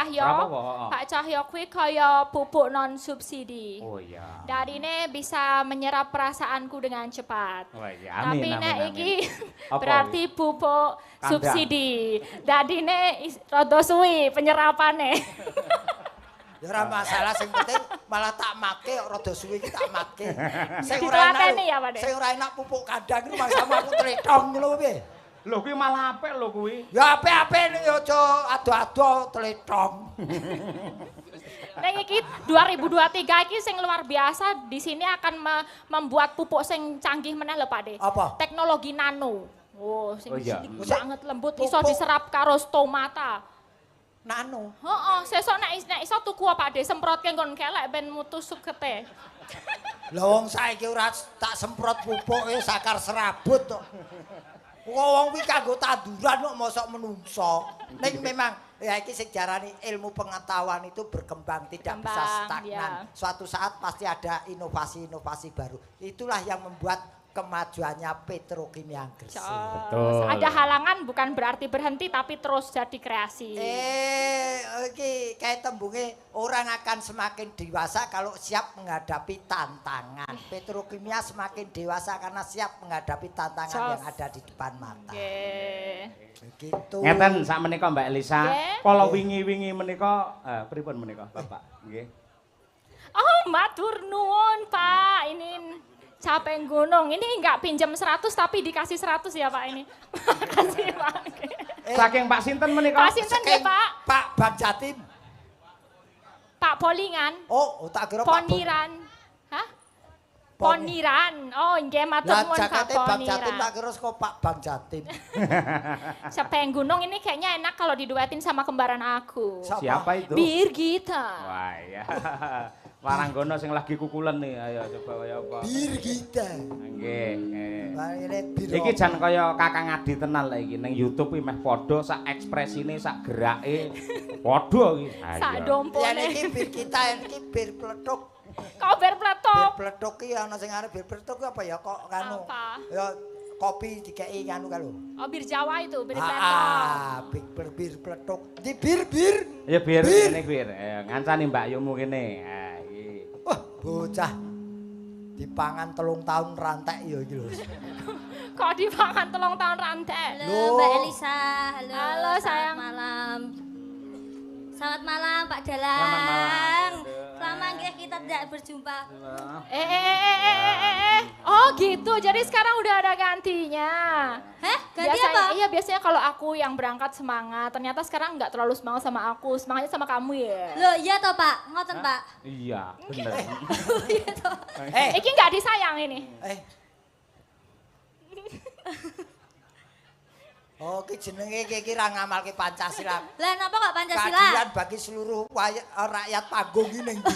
Speaker 3: Cahyo kuwi kaya pupuk non subsidi.
Speaker 1: Oh iya.
Speaker 3: Darine bisa menyerap perasaanku dengan cepat.
Speaker 1: Oh iya. Amin.
Speaker 3: Tapi nek iki
Speaker 1: Apa
Speaker 3: berarti
Speaker 1: ini?
Speaker 3: pupuk
Speaker 1: Kandang.
Speaker 3: subsidi. Dadine rada suwi penyerapane.
Speaker 2: Ya ora masalah, sing penting malah tak make rada suwi iki tak make. Sing
Speaker 3: Ditelateni ya, Pak Dek.
Speaker 2: Sing ora enak pupuk kandang iki mangsamu aku tretong ngono piye?
Speaker 1: Lho kuwi malah apik lho kuwi.
Speaker 2: Ya apik-apik ning aja ado-ado tletong.
Speaker 3: Nek iki 2023 iki sing luar biasa, di sini akan membuat pupuk sing canggih meneh lho Pak De.
Speaker 2: Apa?
Speaker 3: Teknologi nano. Oh, sing
Speaker 1: iya.
Speaker 3: banget lembut iso diserap karo stomata.
Speaker 2: Nano.
Speaker 3: Heeh, sesuk nek iso tuku Pak De semprotke nggon kelek ben mutu sukete.
Speaker 2: Lah wong saiki ora tak semprot pupuk sakar serabut kok. Wong kuwi kanggo tanduran kok mosok menungso. Ning memang ya iki sing diarani ilmu pengetahuan itu berkembang, tidak bisa stagnan.
Speaker 3: Ya.
Speaker 2: Suatu saat pasti ada inovasi-inovasi baru. Itulah yang membuat kemajuannya Petrokimia Gresik.
Speaker 1: Betul.
Speaker 3: Ada halangan bukan berarti berhenti tapi terus jadi kreasi.
Speaker 2: Iki kayak tembunge orang akan semakin dewasa kalau siap menghadapi tantangan. Petrokimia semakin dewasa karena siap menghadapi tantangan yang ada di depan mata. Begitu.
Speaker 1: Ngeten sak menika Mbak Elisa.
Speaker 3: Nggih.
Speaker 1: Kala wingi-wingi menika pripun menika Bapak? Nggih.
Speaker 3: Oh, matur nuwun, Pak. Ini capek gunung. Ini enggak pinjam 100 tapi dikasih 100 ya, Pak ini. Makasih, Pak.
Speaker 1: Saking Pak sinten menika?
Speaker 3: Pak sinten nggih, Pak?
Speaker 2: Pak Bang Jatim.
Speaker 3: Pak Polingan.
Speaker 2: Oh, tak kira Pak
Speaker 3: Poniran. Hah? Poniran. Oh, nggih matur nuwun Pak
Speaker 2: Jakete Bang Jatim
Speaker 3: Poniran.
Speaker 2: tak kira kok Pak Bang Jatim.
Speaker 3: Sepeng Gunung ini kayaknya enak kalau diduetin sama kembaran aku.
Speaker 1: Siapa itu?
Speaker 3: Birgita.
Speaker 1: Wah ya. Waranggono sing lagi kukulen nih. Ayo coba kaya apa.
Speaker 2: Birgita.
Speaker 1: Nggih, nggih.
Speaker 2: Barene bir.
Speaker 1: Iki jan kaya Kakang Adi tenan lah iki ning YouTube iki meh padha sak ekspresine, sak gerake padha iki.
Speaker 3: Sak
Speaker 2: Ya
Speaker 3: dompone.
Speaker 2: iki bir kita iki bir pletuk.
Speaker 3: Kok ber
Speaker 2: Bir
Speaker 3: peletok.
Speaker 2: pletuk iki ana sing arep bir pletuk apa ya kok kanu.
Speaker 3: Apa?
Speaker 2: Ya kopi dikei kanu kalau.
Speaker 3: Oh, bir Jawa itu, bir peletok.
Speaker 2: Bir pletuk. Di bir.
Speaker 1: Ya bir ngene bir. Ngancani Mbak Yumu kene. Ha iki.
Speaker 2: Wah, bocah dipangan 3 tahun rantek ya iki lho.
Speaker 3: Kok dipangan 3 tahun rantai?
Speaker 2: Loh.
Speaker 4: Halo Mbak Elisa, halo.
Speaker 3: Halo, sayang.
Speaker 4: Selamat malam. Selamat malam Pak Dalang.
Speaker 1: Selamat malam.
Speaker 4: Lama nggih kita tidak berjumpa.
Speaker 3: Oh gitu, jadi sekarang udah ada gantinya.
Speaker 4: Heh, ganti
Speaker 3: Biasanya,
Speaker 4: apa?
Speaker 3: iya biasanya kalau aku yang berangkat semangat, ternyata sekarang nggak terlalu semangat sama aku, semangatnya sama kamu ya.
Speaker 4: Loh, iya toh Pak, ngoten Pak.
Speaker 1: Iya, bener.
Speaker 4: Iya toh.
Speaker 3: Iki nggak disayang ini.
Speaker 2: Oh, ki jenenge iki ra ngamalke Pancasila.
Speaker 4: Lah napa kok Pancasila?
Speaker 2: Keadilan bagi seluruh rakyat panggung iki ning ndi.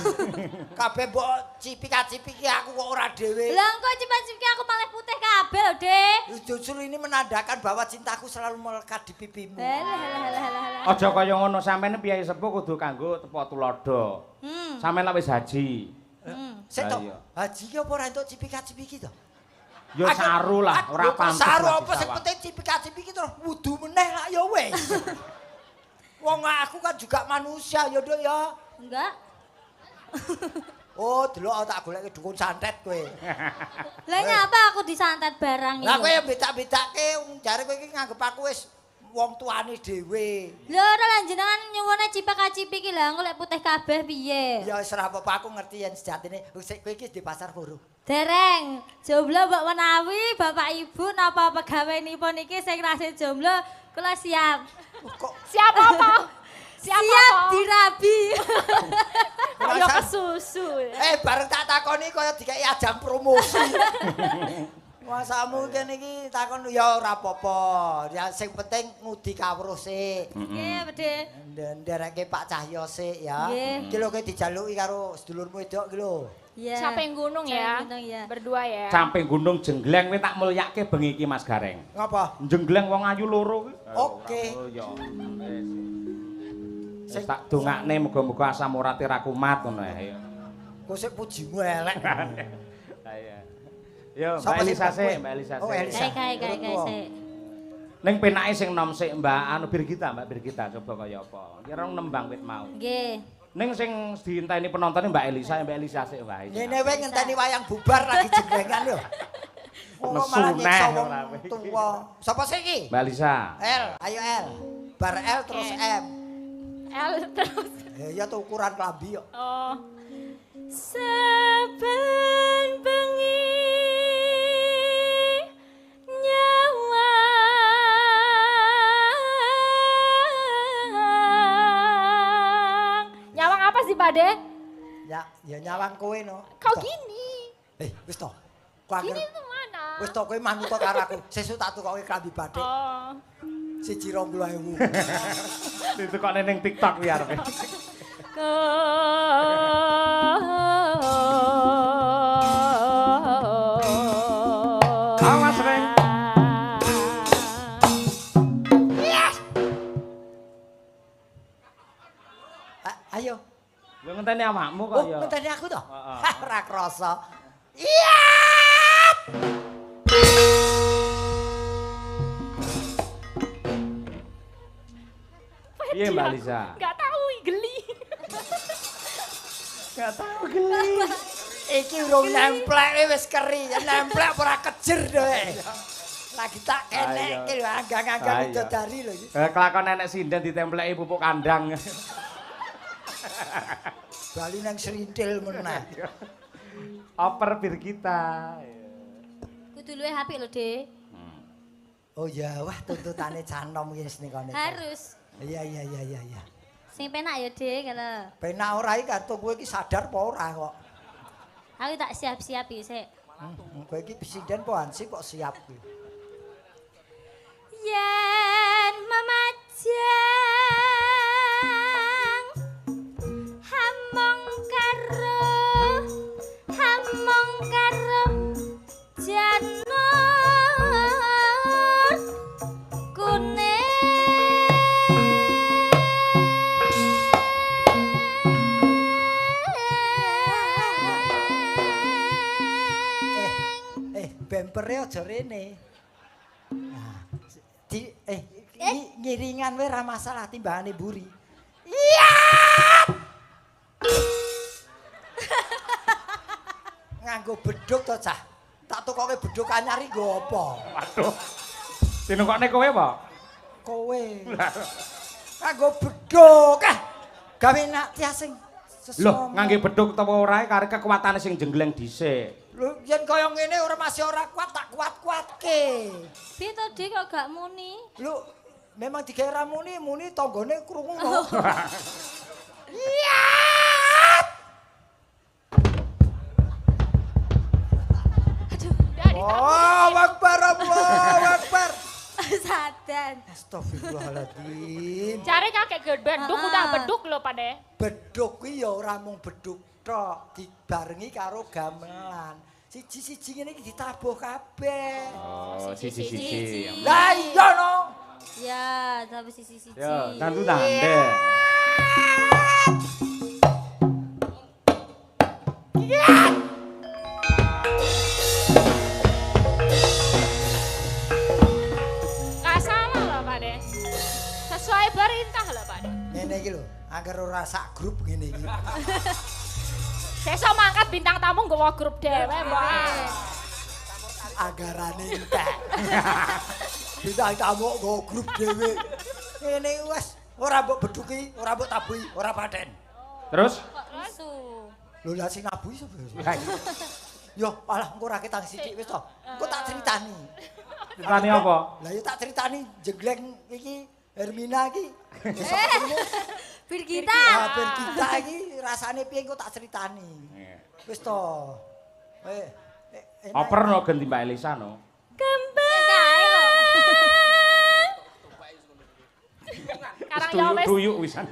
Speaker 2: Kabeh mbok cipika-cipiki aku kok ora dhewe.
Speaker 4: Lah engko cipat-cipiki aku malah putih kabeh lho, Dik.
Speaker 2: Justru ini menandakan bahwa cintaku selalu melekat di pipimu.
Speaker 4: Halah.
Speaker 1: Aja kaya ngono sampeyan piyai sepuh kudu kanggo tepa tulodo. Sampeyan lak wis haji.
Speaker 2: Sik to,
Speaker 1: Lah iya.
Speaker 2: haji ki apa ora entuk cipika-cipiki to?
Speaker 1: Ya saru lah, ora pantes.
Speaker 2: Saru
Speaker 1: lah
Speaker 2: apa sing
Speaker 1: disawang.
Speaker 2: penting cipika-cipiki terus wudu meneh lah ya wis. Wong aku kan juga manusia ya, Dok ya.
Speaker 4: Enggak.
Speaker 2: Oh, delok tak goleki dukun santet kowe.
Speaker 4: Lah nyapa aku disantet barang
Speaker 2: Lah
Speaker 4: iki?
Speaker 2: kowe ya bedak-bedake jare kowe iki nganggep aku wis wong tuane dhewe.
Speaker 4: Lho ora lan jenengan nyuwune cipika-cipiki lah engko lek putih kabeh piye?
Speaker 2: Ya wis ora apa-apa aku ngerti yen sejatine kowe iki di pasar buruh.
Speaker 4: Dereng, jomblo mbok menawi Bapak Ibu napa pegawenipun iki sing rasih jomblo kula siap.
Speaker 2: Kok
Speaker 3: Siapa apa? Siapa
Speaker 4: Siap
Speaker 3: apa?
Speaker 4: dirabi.
Speaker 3: Kaya kesusu.
Speaker 2: bareng tak takoni kaya dikeki ajang promosi. Masamu kene iki takon ya ora apa-apa. Ya sing penting ngudi kawruh sik.
Speaker 4: Nggih, Bedhe.
Speaker 2: Ndereke Pak Cahyo sik ya.
Speaker 4: Nggih.
Speaker 2: Iki lho kowe dijaluki karo sedulurmu wedok iki lho.
Speaker 4: Iya.
Speaker 3: Samping gunung ya.
Speaker 4: Samping gunung, ya.
Speaker 3: Berdua ya.
Speaker 1: Samping gunung Jenggleng kowe tak mulyake bengi iki Mas Gareng.
Speaker 2: Ngapa?
Speaker 1: Jenggleng wong ayu loro kuwi.
Speaker 2: Oke.
Speaker 1: Oh ya. Wis tak dongakne muga-muga asam urate ra kumat ngono ya.
Speaker 2: Kok sik pujimu elek.
Speaker 1: Ha iya. Yo, Mbak
Speaker 2: Sapa sing
Speaker 1: Elisa
Speaker 2: kowe?
Speaker 1: sik, Mbak Elisa
Speaker 2: Oh,
Speaker 1: sik.
Speaker 2: Elisa.
Speaker 4: Kae sik.
Speaker 1: Ning penake sing nom sik Mbak anu Birgita, Mbak Birgita coba kaya apa. Kira nembang wit mau.
Speaker 4: Nggih.
Speaker 1: Ning sing diinteni penontonnya Mbak Elisa sik wae.
Speaker 2: Ngene wae ngenteni wayang bubar lagi jenglengan lho. Kok malah
Speaker 1: Nesu
Speaker 2: nyiksa
Speaker 1: neh
Speaker 2: wong
Speaker 1: ora wae.
Speaker 2: tuwa. Sapa sih iki?
Speaker 1: Mbak Elisa.
Speaker 2: L, ayo L. Bar L terus M.
Speaker 3: L terus.
Speaker 2: Ya tuh ukuran klambi kok.
Speaker 3: Oh. Saben bengi nyawang apa sih Pak De?
Speaker 2: Ya nyawang kowe no.
Speaker 3: Kau
Speaker 2: Wis to.
Speaker 3: gini.
Speaker 2: Wis to. Kok
Speaker 3: Gini
Speaker 2: anggere
Speaker 3: itu mana?
Speaker 2: wis to kowe manut karo aku. Sesuk tak tukoke klambi batik.
Speaker 3: Oh.
Speaker 2: 1.20.000.
Speaker 1: Itu kok ning TikTok kuwi arepe. Awas, Reng.
Speaker 2: Ayo.
Speaker 1: Yo ngenteni awakmu kok
Speaker 2: Oh,
Speaker 1: ya.
Speaker 2: ngenteni aku to?
Speaker 1: Heeh.
Speaker 2: Ora krasa. Iya.
Speaker 1: Piye Mbak Lisa?
Speaker 3: Gak tahu geli.
Speaker 1: Gak tahu geli.
Speaker 2: Iki urung nemplek wis keri, nemplek ora kejer doe. Lagi tak kenek iki lho anggang-anggang
Speaker 1: Ayo.
Speaker 2: bidadari lho iki.
Speaker 1: Kelakon nenek sinden ditempleki pupuk kandang.
Speaker 2: Bali nang serintil meneh.
Speaker 1: Oper Birgita.
Speaker 4: Kudu luwih apik lho, Dik.
Speaker 2: Oh ya, wah tuntutane canom iki ning kene.
Speaker 4: Harus.
Speaker 2: Iya.
Speaker 4: Sing penak ya, Dik, kalau.
Speaker 2: Penak ora iki kartu kowe iki sadar apa ora kok.
Speaker 4: Aku tak siap-siap iki sik.
Speaker 2: Kowe iki presiden po Hansi kok siap kuwi.
Speaker 4: Yen memajang hamong karo janur kuning
Speaker 2: bempere aja rene. Nah, ngiringan wae ra masalah timbangane mburi. Iya. Nganggo bedhug to, Cah. Tak tukoke bedhug anyar iki nggo apa?
Speaker 1: Waduh. Dinukokne kowe apa?
Speaker 2: Kowe. Nganggo bedhug. Gawe nak tiasing sesono.
Speaker 1: Loh, ngangge bedhug utawa ora karo kekuatane sing jenggleng dhisik.
Speaker 2: Lho, yen kaya ngene ora masih ora kuat tak kuat-kuatke.
Speaker 4: Piye to Dik kok gak muni?
Speaker 2: Lho, memang digawe ra muni tanggane krungu. Iya. Oh, Akbar, Allahu Akbar.
Speaker 4: Sadan.
Speaker 2: Astagfirullahaladzim.
Speaker 3: Cari kakek beduk udah beduk lho Pade.
Speaker 2: Beduk kuwi ya ora mung beduk tok, dibarengi karo gamelan. Siji-siji ngene iki ditabuh kabeh.
Speaker 1: Oh, siji-siji.
Speaker 2: Lah iya no.
Speaker 4: Ya, tapi sisi-sisi.
Speaker 1: Ya, tantu tande.
Speaker 3: Sesuai perintah lho, Pak.
Speaker 2: Ngene iki lho, agar ora sak grup ngene iki.
Speaker 3: Sesuk mangkat bintang tamu nggawa grup dhewe, Mbok.
Speaker 2: Agarane entek. Bintang tamu nggawa grup dhewe. Ngene wis ora mbok beduki, ora mbok tabuhi, ora paten.
Speaker 1: Terus?
Speaker 4: Isu.
Speaker 2: Lho lah sing nabuhi sapa? Yo, alah engko ora ketang sithik wis to. Engko tak critani.
Speaker 1: Critani apa?
Speaker 2: Lah yo tak critani jegleng iki Hermina iki.
Speaker 4: Bir kita.
Speaker 2: Ah, bir kita iki rasane piye engko tak critani. Wis to.
Speaker 1: Oper no ganti Mbak Elisa no.
Speaker 3: Karang ya wis.
Speaker 1: Duyuk wisan.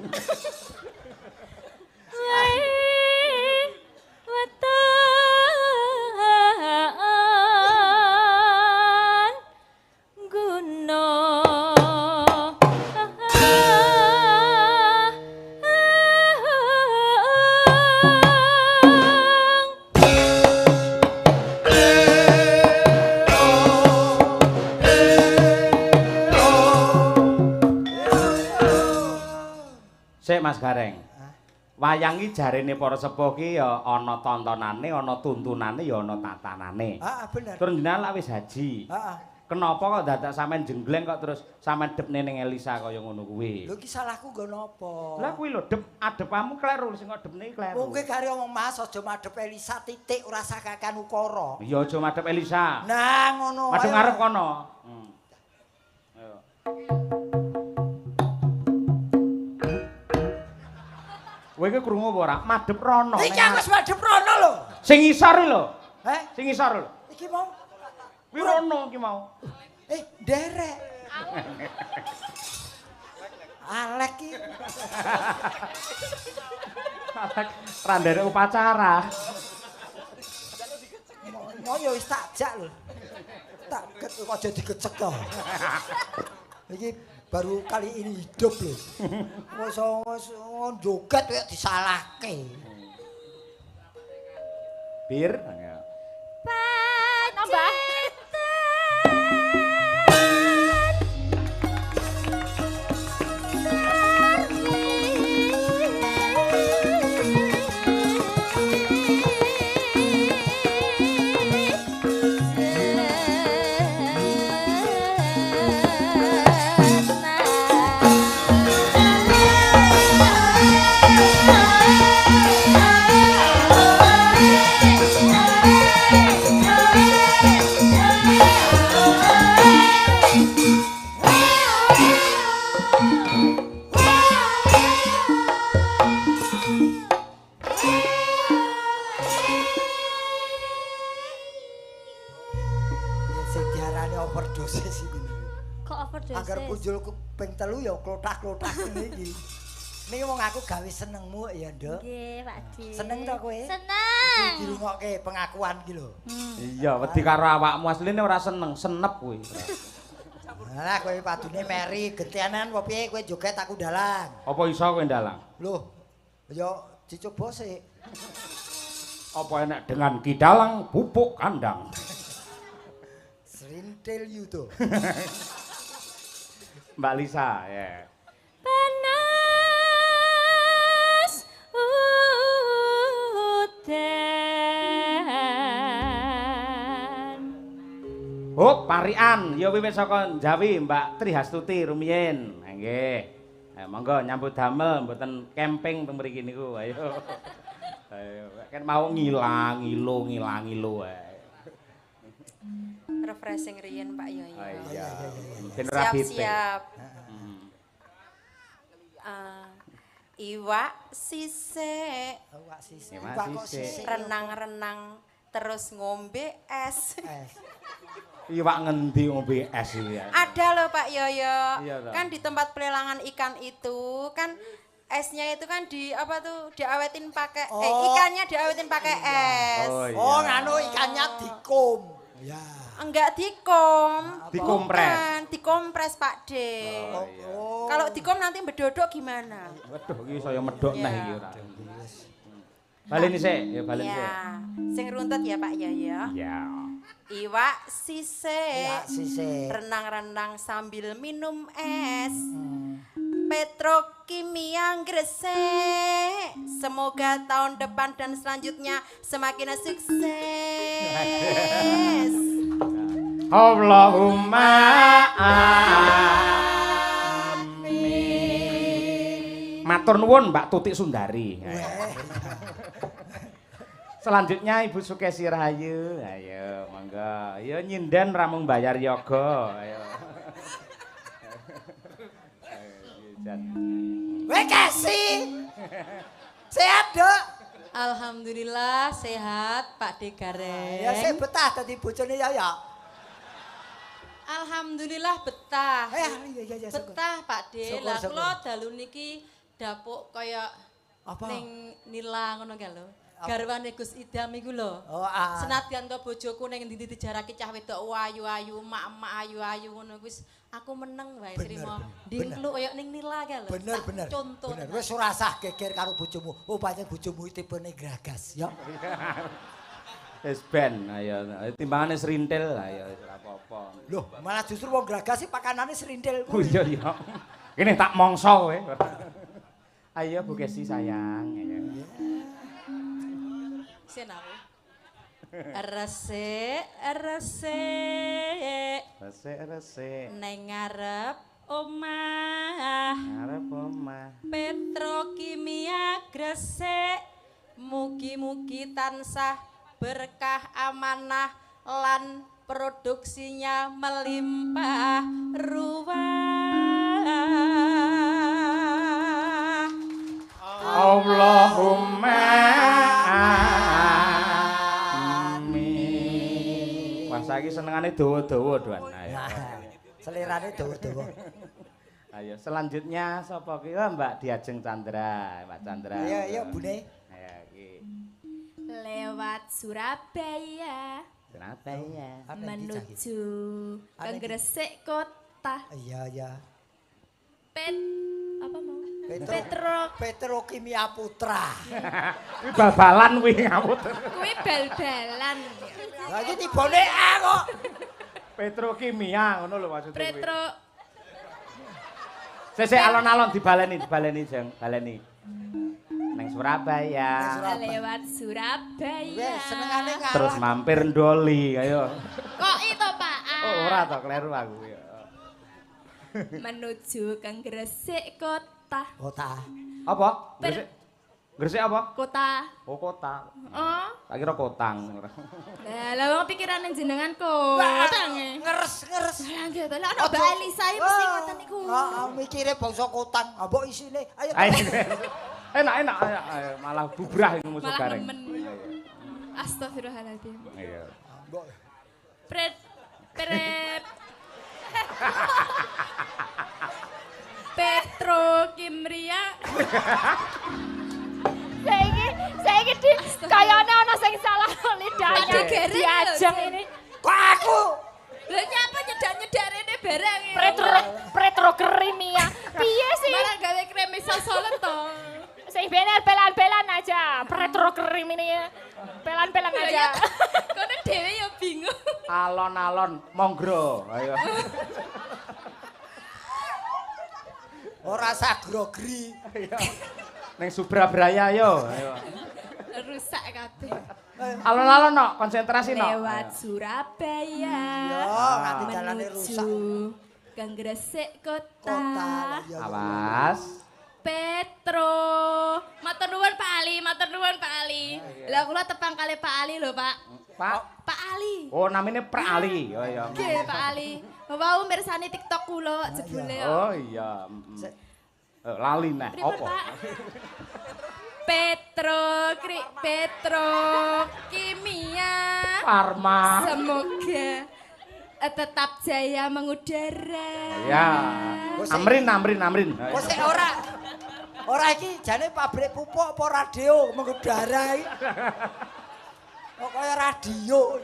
Speaker 1: Sik Mas Gareng. Wayang iki jarene para sepuh ki ya ana tontonane, ana tuntunane, ya ana tatanane.
Speaker 2: Heeh, bener.
Speaker 1: Tur jenengan lak wis haji.
Speaker 2: Heeh.
Speaker 1: Kenapa kok dadak sampean jenggleng kok terus sampean depne ning Elisa kaya ngono kuwi?
Speaker 2: Lho iki salahku nggo napa?
Speaker 1: Lah kuwi lho adepamu kleru sing kok depne kleru.
Speaker 2: Wong kowe kare ngomong Mas aja madhep Elisa titik ora sakakan ukara.
Speaker 1: Ya aja madhep Elisa.
Speaker 2: Nah ngono.
Speaker 1: Madhep ngarep kono. Ayo. Kowe iki krungu apa ora? Madhep rono.
Speaker 2: Iki aku wis madhep rono lho.
Speaker 1: Sing isor lho.
Speaker 2: Heh?
Speaker 1: Sing isor lho.
Speaker 2: Iki mau.
Speaker 1: Kuwi rono iki mau.
Speaker 2: Derek. Alek iki.
Speaker 1: Alek randere upacara.
Speaker 2: Mau ya wis tak jak lho. Tak kok aja digecek to. Iki baru kali ini hidup lho. Wis joget kok disalahke.
Speaker 1: Bir.
Speaker 3: Nambah.
Speaker 4: Nah
Speaker 2: overdose iki.
Speaker 4: Kok overdose?
Speaker 2: Agar punjul ping 3 ya klothak-klothak iki. Niki wong aku gawe senengmu ya, Nduk.
Speaker 4: Nggih, Pakde.
Speaker 2: Seneng to kowe?
Speaker 4: Seneng.
Speaker 2: Dirungokke pengakuan iki lho.
Speaker 1: Iya, wedi karo awakmu asline ora seneng, senep kuwi.
Speaker 2: Lah kowe padune meri gentenan apa piye kowe joget aku dalang.
Speaker 1: Apa iso kowe ndalang?
Speaker 2: Loh, ya dicoba sik.
Speaker 1: Apa enak dengan kidalang pupuk kandang?
Speaker 2: Serintil you to.
Speaker 1: Mbak Lisa, ya.
Speaker 4: Panas udan.
Speaker 1: Oh, parian, ya wiwit saka Jawi, Mbak Trihastuti rumiyin. Nggih. Monggo nyambut damel mboten camping teng mriki niku. Ayo. Ayo, kan mau ngilang ngilo ae.
Speaker 5: Refreshing riyen Pak Yoyo.
Speaker 1: Iya. Ben ora bete.
Speaker 5: Siap-siap. Iwak sisik,
Speaker 2: Awak sisik.
Speaker 1: Iwak
Speaker 2: Iwak kok
Speaker 1: sisik.
Speaker 2: sisik.
Speaker 5: renang-renang terus ngombe es.
Speaker 1: Iwak ngendi ngombe es iki ya?
Speaker 5: Ada loh Pak Yoyo.
Speaker 1: Iya, toh.
Speaker 5: Kan di tempat pelelangan ikan itu kan esnya itu kan di apa tuh diawetin pakai ikannya diawetin pakai es.
Speaker 1: Oh, iya.
Speaker 2: Oh, nganu ikannya dikum. Ya.
Speaker 5: Enggak dikom.
Speaker 1: Dikompres.
Speaker 5: Bukan, dikompres Pak D.
Speaker 1: Oh, iya.
Speaker 5: Kalau dikom nanti bedodok gimana?
Speaker 1: Waduh, iki saya medhok
Speaker 5: Iya.
Speaker 1: neh iki ora. Baleni sik, ya baleni sik.
Speaker 5: Ya, sing runtut ya Pak Yoyo.
Speaker 1: Ya.
Speaker 5: Iwak sisik.
Speaker 2: Iwak sisik.
Speaker 5: Renang-renang sambil minum es. Petrokimia Gresik. Semoga tahun depan dan selanjutnya semakin sukses.
Speaker 1: Allahumma amin. Matur nuwun Mbak Tutik Sundari. Selanjutnya Ibu Sukesi Rahayu. Ayo, monggo. Ayo nyinden ramung bayar yoga. Ayo.
Speaker 2: Weh Kesi. Sehat, Dok?
Speaker 6: Alhamdulillah sehat Pak De Gareng.
Speaker 2: Ya sik betah dadi bojone ya.
Speaker 6: Alhamdulillah betah.
Speaker 2: Iya.
Speaker 6: Betah Pak De.
Speaker 2: Syukur,
Speaker 6: Lah
Speaker 2: syukur.
Speaker 6: kula dalu niki dapuk kaya
Speaker 2: Apa?
Speaker 6: ning Nila ngono kae lho. Garwane Gus Idam iku lho.
Speaker 2: Oh,
Speaker 6: Senadyan to bojoku ning ndi dijarake cah wedok ayu-ayu, emak-emak ayu-ayu ngono wis aku meneng wae trimo. Ndingkluk kaya ning Nila kae lho.
Speaker 2: Bener.
Speaker 6: Contoh.
Speaker 2: Bener. Wis ora usah geger karo bojomu. Oh, pancen bojomu tipene gragas, ya.
Speaker 1: Wis ben, ayo. Timbangane serintil, ayo ora apa-apa.
Speaker 2: Loh, malah justru wong gragas sih pakanane serintil.
Speaker 1: Oh iya iya. Ini tak mongso kowe. Ayo Bu Kesi sayang. Ayo.
Speaker 6: Sen aku. Resik.
Speaker 1: Resik.
Speaker 6: Neng ngarep omah.
Speaker 1: Arep omah.
Speaker 6: Petrokimia Gresik. Mugi-mugi tansah berkah amanah lan produksinya melimpah ruah.
Speaker 1: Allahumma amin. Wah saiki senengane dawa-dawa doan. Ayo.
Speaker 2: Selerane dawa-dawa.
Speaker 1: Ayo selanjutnya sapa ki? Mbak Diajeng Chandra, Mbak Chandra.
Speaker 2: Iya, Bune.
Speaker 1: Ayo iki.
Speaker 3: Lewat Surabaya
Speaker 1: Surabaya.
Speaker 3: menuju ke Gresik kota.
Speaker 2: Iya.
Speaker 3: Apa mau?
Speaker 2: Petrokimia Putra.
Speaker 1: Kuwi bal-balan kuwi ngawut.
Speaker 3: Kuwi bal-balan.
Speaker 2: Lah iki tibone A kok.
Speaker 1: Petrokimia ngono lho maksudnya.
Speaker 3: Petro
Speaker 1: Sesek alon-alon dibaleni Jeng, baleni. Neng Surabaya.
Speaker 3: lewat Surabaya.
Speaker 2: Wes senengane ngalah.
Speaker 1: Terus mampir Ndoli, ayo.
Speaker 3: Kok itu Pak?
Speaker 1: Oh, ora to, kleru aku ya.
Speaker 3: Menuju ke Gresik kota.
Speaker 2: Kota.
Speaker 1: Apa? Gresik. Gresik apa?
Speaker 3: Kota.
Speaker 1: Oh, kota.
Speaker 3: Oh.
Speaker 1: Tak kira kotang.
Speaker 3: Lah wong pikiran jenengan kota nge.
Speaker 2: Ngeres.
Speaker 3: Lah nggih to. Lah ana Mbak Elisa iki mesti ngoten niku.
Speaker 2: Heeh, mikire bangsa kotang. Ah mbok isine. Ayo.
Speaker 1: Enak. Ayo, malah bubrah iki musuh
Speaker 3: Malah
Speaker 1: gareng.
Speaker 3: nemen. Astagfirullahaladzim.
Speaker 1: Iya.
Speaker 2: Mbok.
Speaker 3: Pret
Speaker 7: Pret. Petrokimia.
Speaker 3: Saiki di kayane ana sing salah lidahnya. Diajeng ini.
Speaker 2: Kok aku?
Speaker 7: Lah nyapa nyedak-nyedak rene barang.
Speaker 3: Petrokimia. Piye sih?
Speaker 7: Malah gawe krem sosolen to.
Speaker 3: Sing bener pelan-pelan aja. Petrokimia. Pelan-pelan aja.
Speaker 7: Kono dhewe ya bingung.
Speaker 1: Alon-alon monggro. Ayo.
Speaker 2: Ora sagrogri.
Speaker 1: Ning Subrabraya yo. Ayo.
Speaker 7: Rusak kabeh.
Speaker 1: Alon-alon no, konsentrasi no.
Speaker 7: Lewat Surabaya.
Speaker 2: Yo, nanti jalane rusak.
Speaker 7: Ke Gresik kota.
Speaker 1: Awas.
Speaker 7: Petro. Matur nuwun Pak Ali, matur nuwun Pak Ali. Lah kula tepang kali Pak Ali lho, Pak. Pak Ali.
Speaker 1: Oh, namanya Pra Ali. Oh iya.
Speaker 7: Nggih, Pak Ali. Wau mirsani TikTok kula jebule.
Speaker 1: Oh iya. Lali nek
Speaker 7: Pripun,
Speaker 1: apa?
Speaker 7: Pak? Petro Kimia.
Speaker 1: Parma.
Speaker 7: Semoga tetap jaya mengudara.
Speaker 1: Ya. Amrin.
Speaker 2: Kok sik ora iki jane pabrik pupuk apa radio mengudara iki. Kok kaya radio.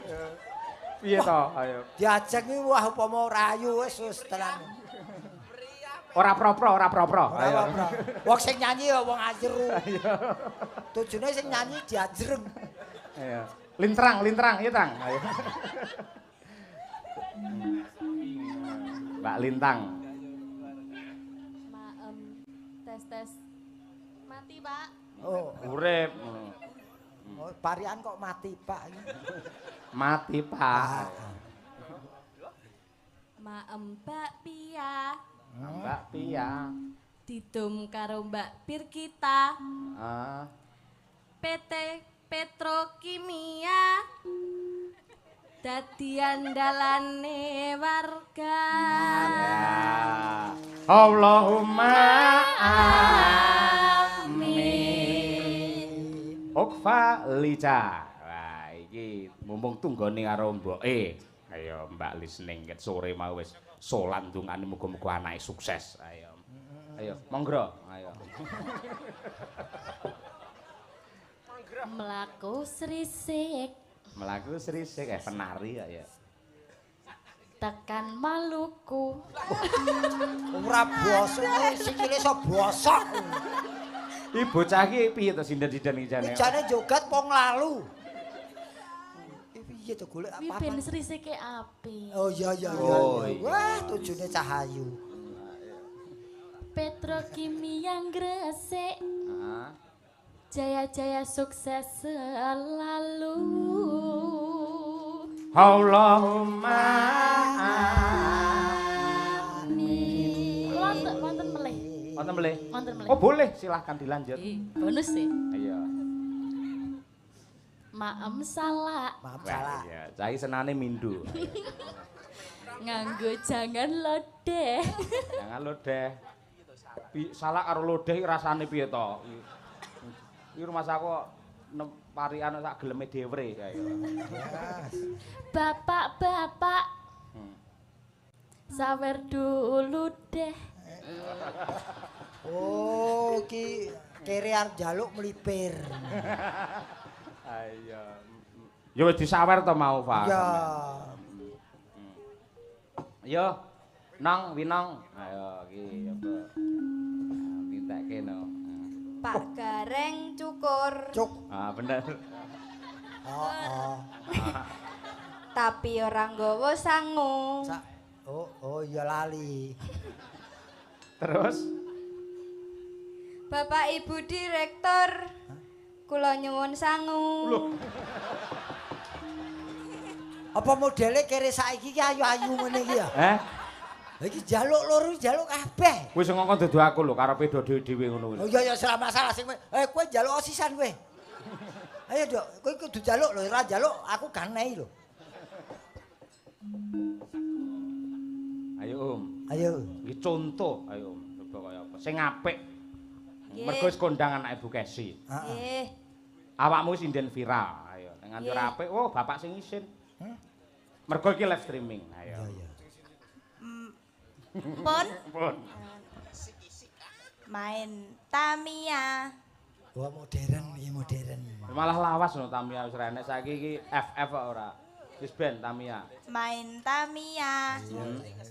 Speaker 1: Piye to? Ayo.
Speaker 2: Diajeng iki wah upama rayu wis tenan.
Speaker 1: Ora propro. Ayo.
Speaker 2: Wong sing nyanyi ya wong ajru. Tujune sing nyanyi diajreng.
Speaker 1: Ayo. Lintrang, ya Trang. Ayo. Mbak Lintang.
Speaker 7: Tes. Mati, Pak.
Speaker 2: Oh,
Speaker 1: Urip.
Speaker 2: oh parian kok mati, Pak.
Speaker 1: Mati, Pak.
Speaker 7: Mbak Pia.
Speaker 1: Mbak Pia.
Speaker 7: Didum karo Mbak Pirkita. PT Petrokimia. Dadi andalane warga.
Speaker 1: Allahumma amin. Ukfa Lica. Wah, iki mumpung tunggone karo mboke. Ayo Mbak listening ket sore mau wis solan ndungane muga-muga anake sukses. Ayo. Monggro. Ayo.
Speaker 7: Melaku serisik.
Speaker 1: Penari ya.
Speaker 7: Tekan Maluku.
Speaker 2: Ora bosok sikile iso bosok.
Speaker 1: Iki bocah iki piye to sindan-sindan iki jane?
Speaker 2: Jane joget pong lalu. Piye to golek apa?
Speaker 7: Ben serisike api.
Speaker 2: Oh iya.
Speaker 1: Oh, iya.
Speaker 2: Wah, tujune cahayu.
Speaker 7: Petrokimia Gresik. Jaya-jaya sukses selalu.
Speaker 1: Allahumma
Speaker 7: amin. Wonten melih.
Speaker 1: Oh boleh, silahkan dilanjut.
Speaker 7: Bonus sih.
Speaker 1: Ayo.
Speaker 7: Maem salah.
Speaker 1: Ya, cai senane mindu.
Speaker 7: Nganggo jangan lodeh.
Speaker 1: Jangan lodeh. Salah karo lodeh rasane piye to? Iki rumah saku parian sak geleme dhewe ya.
Speaker 7: Bapak. Sawer dulu deh.
Speaker 2: Oh, ki kere arep njaluk mlipir.
Speaker 1: Ayo. Ya wis disawer to mau, Pak.
Speaker 2: Ya.
Speaker 1: Yo. Nang winong. Ayo iki apa? Ditake no.
Speaker 5: Pak Gareng cukur.
Speaker 1: Bener.
Speaker 5: Tapi orang nggawa sangu.
Speaker 2: Oh iya lali.
Speaker 1: Terus
Speaker 5: Bapak Ibu Direktur. Kula nyuwun sangu.
Speaker 1: Loh.
Speaker 2: Apa modele kere saiki ki ayu-ayu ngene iki ya? Iki jaluk loro jaluk kabeh.
Speaker 1: Wis ngongkon dudu aku lho karepe do dhewe ngono kuwi.
Speaker 2: Oh iya selama masalah sing kowe jaluk osisan kowe. Ayo Dok, kowe kudu jaluk lho, ora jaluk aku ganehi lho.
Speaker 1: Ayo Om.
Speaker 2: Ayo.
Speaker 1: Iki contoh, ayo Om. Coba kaya apa? Sing apik. Mergo wis kondang anak Ibu Kesi.
Speaker 5: Nggih.
Speaker 1: Awakmu wis inden viral. Ayo nek nganti ora apik, oh bapak sing isin. Mergo iki live streaming. Ayo.
Speaker 7: Pun. Main Tamiya.
Speaker 2: Wah modern, iki modern.
Speaker 1: Malah lawas no Tamiya wis renek saiki iki FF kok ora. Wis ben Tamiya.
Speaker 7: Main Tamiya.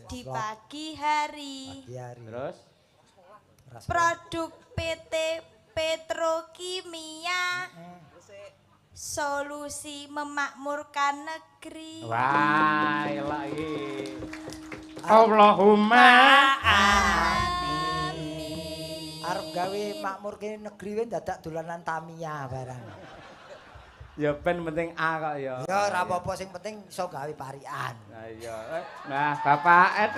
Speaker 7: Di pagi hari.
Speaker 1: Terus
Speaker 7: Produk PT Petrokimia. Solusi memakmurkan negeri.
Speaker 1: wah, elak iki. Allahumma
Speaker 2: Arep gawe makmurke negeri wae dadak dolanan Tamiya barang.
Speaker 1: ya ben penting A kok ya.
Speaker 2: Ya ora apa-apa sing penting iso gawe parian.
Speaker 1: Nah iya. Nah, Bapak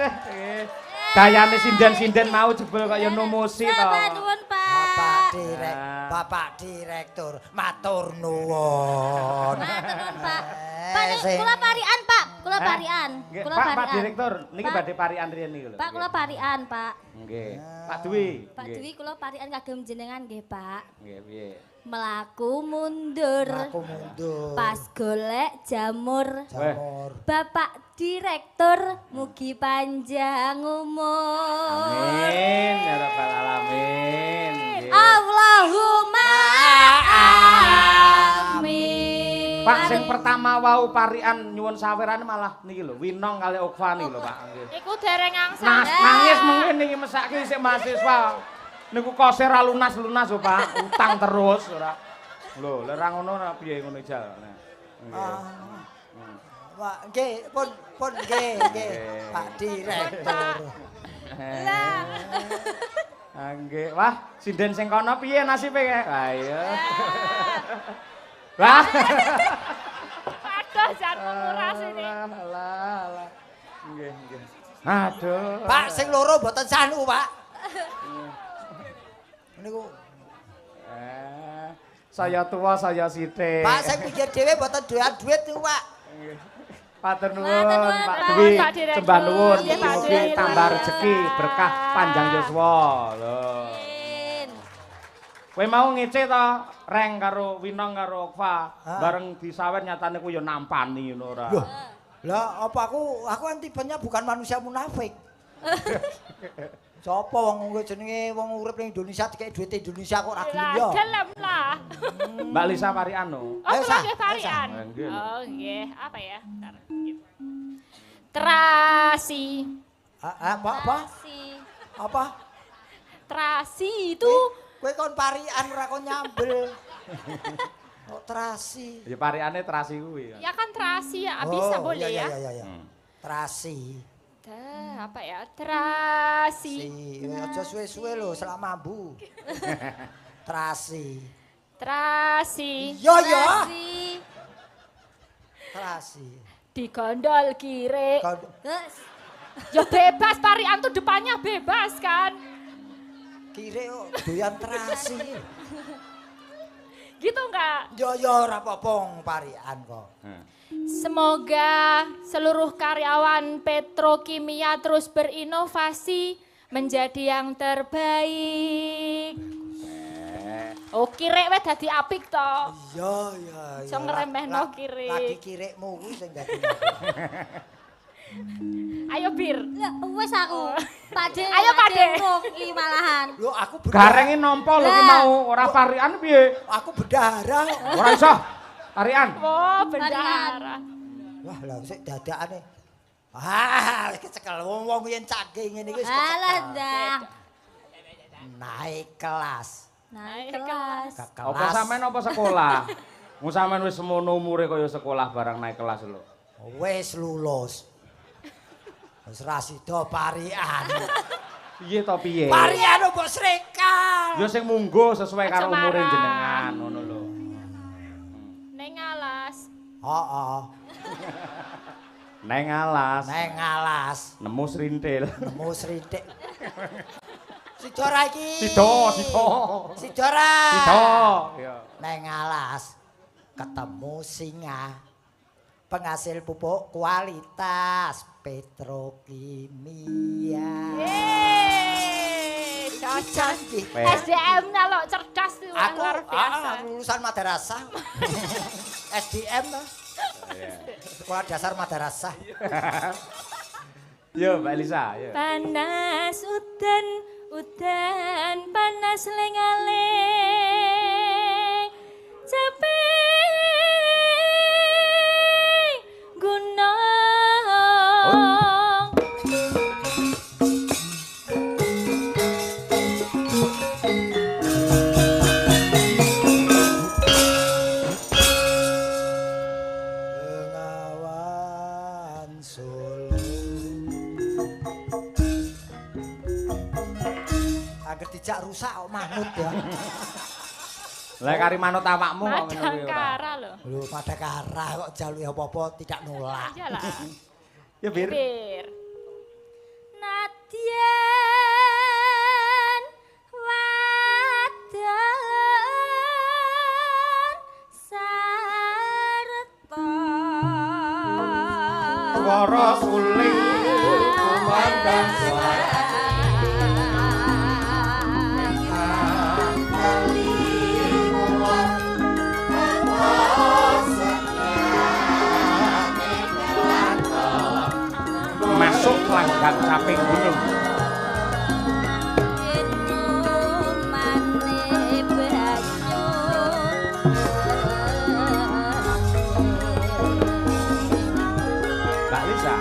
Speaker 1: dayane sinden-sinden mau jebul kok ya numusi to.
Speaker 4: Bapak nuwun, Pak.
Speaker 2: Bapak Direktur, matur nuwun.
Speaker 4: Matur nuwun, Pak. Pak, kula parian, Pak. Kula parian. Kula
Speaker 1: Pak,
Speaker 4: parian.
Speaker 1: Pak Direktur, niki badhe parian riyen niku lho.
Speaker 4: Pak, kula parian, Pak.
Speaker 1: Nggih. Pak Dwi.
Speaker 4: Pak Dwi kula parian kagem jenengan nggih, Pak.
Speaker 1: Nggih, piye?
Speaker 4: Melaku mundur. Pas golek jamur. Bapak Direktur mugi panjang umur.
Speaker 1: Amin ya rabbal alamin.
Speaker 4: Allahumma amin.
Speaker 1: Pak sing pertama wau parian nyuwun sawerane malah niki lho, Winong kali Okva niki lho, Pak. Nggih.
Speaker 3: Iku dereng angsal.
Speaker 1: Nangis mungkin niki mesake isih mahasiswa. Niku koser ra lunas-lunas lho, Pak. Utang terus ora. Lho, lek ra ngono ora piye ngono jal. Nah.
Speaker 2: Wah, nggih, pun nggih, Pak Direktur.
Speaker 3: Lah.
Speaker 1: Nggih, wah, sinden sing kono piye nasibe kae? Ayo. Wah.
Speaker 3: Aduh, jan menguras ini.
Speaker 1: Alah. Nggih, nggih. Aduh.
Speaker 2: Pak sing loro mboten sanu, Pak. Niku
Speaker 1: saya tua, saya sithik.
Speaker 2: Pak sing pikir dhewe mboten doyan duit niku, Pak.
Speaker 1: Matur nuwun, Pak Dwi. Sembah nuwun, mugi tambah rezeki, berkah panjang yuswa. Lho. Kowe mau ngece to, Reng karo Winong karo Okva, bareng disawer nyatane ku ya nampani ngono ora.
Speaker 2: Lah apa aku antibanya bukan manusia munafik. Sopo wong jenenge wong urip ning Indonesia dikek duit Indonesia kok ora gelem ya.
Speaker 3: Gelem lah.
Speaker 1: Mbak Lisa Parian no.
Speaker 3: Oh, nggih parian. Oh, nggih. Apa ya? Bentar. Terasi.
Speaker 2: Apa?
Speaker 3: Terasi itu
Speaker 2: Kowe kon parian ora kon nyambel. Kok terasi?
Speaker 1: Ya pariane terasi kuwi.
Speaker 3: ya kan terasi ya, bisa boleh ya.
Speaker 2: Iya. Terasi.
Speaker 3: Apa ya? Terasi.
Speaker 2: Aja suwe-suwe lho, selama mambu. Terasi.
Speaker 3: Terasi.
Speaker 2: Yo. Terasi.
Speaker 3: Digondol kiri.
Speaker 2: Kon
Speaker 3: Ya bebas, parian tuh depannya bebas kan.
Speaker 2: kiri kok doyan terasi.
Speaker 3: Gitu enggak?
Speaker 2: Yo ora apa-apa parian kok.
Speaker 3: Semoga seluruh karyawan Petrokimia terus berinovasi menjadi yang terbaik. Oh, kirek wis dadi apik to.
Speaker 2: Iya.
Speaker 3: Iso ngremehno kirek.
Speaker 2: Lagi kirikmu kuwi sing dadi.
Speaker 3: Ayo Bir.
Speaker 4: Wis aku. Pakde.
Speaker 3: Ayo, Pakde.
Speaker 4: Ruki malahan.
Speaker 2: Lho aku
Speaker 1: Garenge nampa lho ki mau ora parian piye?
Speaker 2: Aku bendahara.
Speaker 1: Ora iso. Parian.
Speaker 3: Oh, bendahara.
Speaker 2: Wah, lah sik dadakane. Wis kecekel wong-wong yen canggih ngene iki wis
Speaker 4: Alah,
Speaker 2: kecekel.
Speaker 4: Dang.
Speaker 2: Naik kelas.
Speaker 4: Naik kelas.
Speaker 1: Apa sampean apa sekolah? Mu sampean wis semono umure kaya sekolah barang naik kelas lho.
Speaker 2: Wis lulus. Wis ra sida parian.
Speaker 1: Piye to piye?
Speaker 2: Parian mbok srekal.
Speaker 1: Ya sing munggo sesuai karo umure jenengan ngono lho.
Speaker 3: Neng alas.
Speaker 2: Heeh.
Speaker 1: Neng alas.
Speaker 2: Neng alas.
Speaker 1: Nemu srintil.
Speaker 2: Nemu srintik. Sidora iki.
Speaker 1: Sida.
Speaker 2: Sidora.
Speaker 1: Sida. Ya.
Speaker 2: Neng alas ketemu singa. Penghasil pupuk kualitas Petrokimia.
Speaker 3: Cocok.
Speaker 2: Cantik.
Speaker 3: SDM-nya lo cerdas tuh
Speaker 2: Aku
Speaker 3: luar biasa.
Speaker 2: lulusan madrasah. SDM toh. Sekolah dasar madrasah.
Speaker 1: Yo Mbak Elisa, yo.
Speaker 4: Panas udan panas lengaling ceping gunung.
Speaker 2: Bengawan Solo. Agar dijak rusak kok manut ya.
Speaker 1: Lah kari manut awakmu kok ngene kuwi ora.
Speaker 3: Madangkara lho.
Speaker 2: Lho pada karah kok jaluke apa-apa tidak nolak.
Speaker 3: Iyalah.
Speaker 1: Ya Bir.
Speaker 3: Bir.
Speaker 4: Nadyan wadon sarta
Speaker 1: Swara suling kumandang swara. Masuk langgang samping gunung. Mbak Lisa.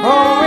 Speaker 1: Oh,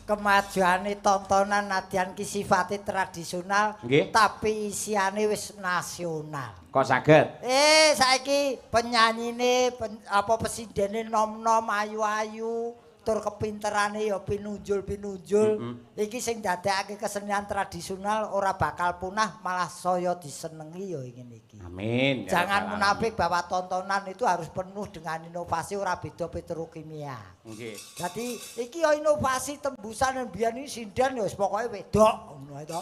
Speaker 2: kemajuane tontonan nadyan ki sifate tradisional
Speaker 1: Nggih.
Speaker 2: tapi isiane wis nasional.
Speaker 1: Kok saged?
Speaker 2: Saiki penyanyine presidene nom-nom ayu-ayu tur kepinterane ya pinunjul-pinunjul. Iki sing dadekake kesenian tradisional ora bakal punah malah saya disenengi ya ngene iki.
Speaker 1: Amin.
Speaker 2: Jangan munafik bahwa tontonan itu harus penuh dengan inovasi ora beda petrokimia.
Speaker 1: Nggih.
Speaker 2: Jadi iki ya inovasi tembusan biyen iki sinden ya wis pokoke wedok ngono to.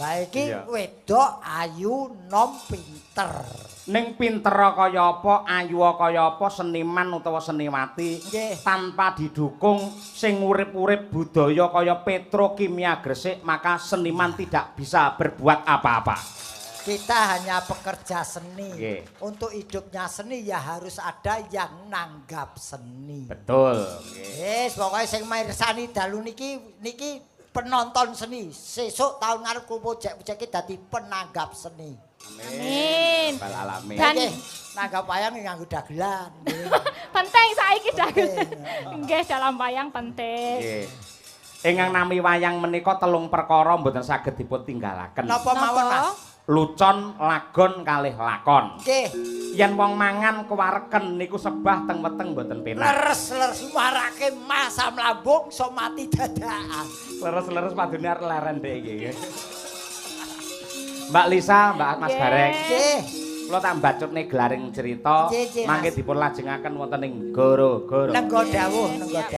Speaker 2: Lah iki wedok ayu nom pinter.
Speaker 1: Ning pinter kaya apa, ayu kaya apa, seniman utawa seniwati tanpa didukung sing urip-urip budaya kaya petrokimia Gresik, maka seniman tidak bisa berbuat apa-apa.
Speaker 2: Kita hanya pekerja seni.
Speaker 1: Nggih.
Speaker 2: Untuk hidupnya seni ya harus ada yang nanggap seni.
Speaker 1: Betul.
Speaker 2: Yes, pokoknya sing mirsani dalu niki penonton seni. Sesuk tahun ngarep kumpul jek-jek dadi penanggap seni.
Speaker 3: Amin.
Speaker 1: Bal alamin.
Speaker 3: Dan
Speaker 2: nanggap wayang nganggo dagelan.
Speaker 3: penting saiki dagelan. Nggih dalam wayang penting.
Speaker 1: Nggih. Ingkang nami wayang menika telung perkara mboten saged dipun tinggalaken.
Speaker 2: Napa mawon, Mas?
Speaker 1: Lucon, lagon kalih lakon.
Speaker 2: Nggih.
Speaker 1: Yen wong mangan kewareken niku sebah teng weteng mboten penak.
Speaker 2: Leres-leres marake masam lambung iso mati dadakan.
Speaker 1: Leres-leres padune arep leren dhek iki. Mbak Lisa, Mbak Mas Barek.
Speaker 2: Nggih.
Speaker 1: Kula tak mbacutne gelaring cerita
Speaker 2: Nggih, Mas.
Speaker 1: mangke dipun lajengaken wonten ing Goro-goro.
Speaker 2: Nenggo dawuh, nenggo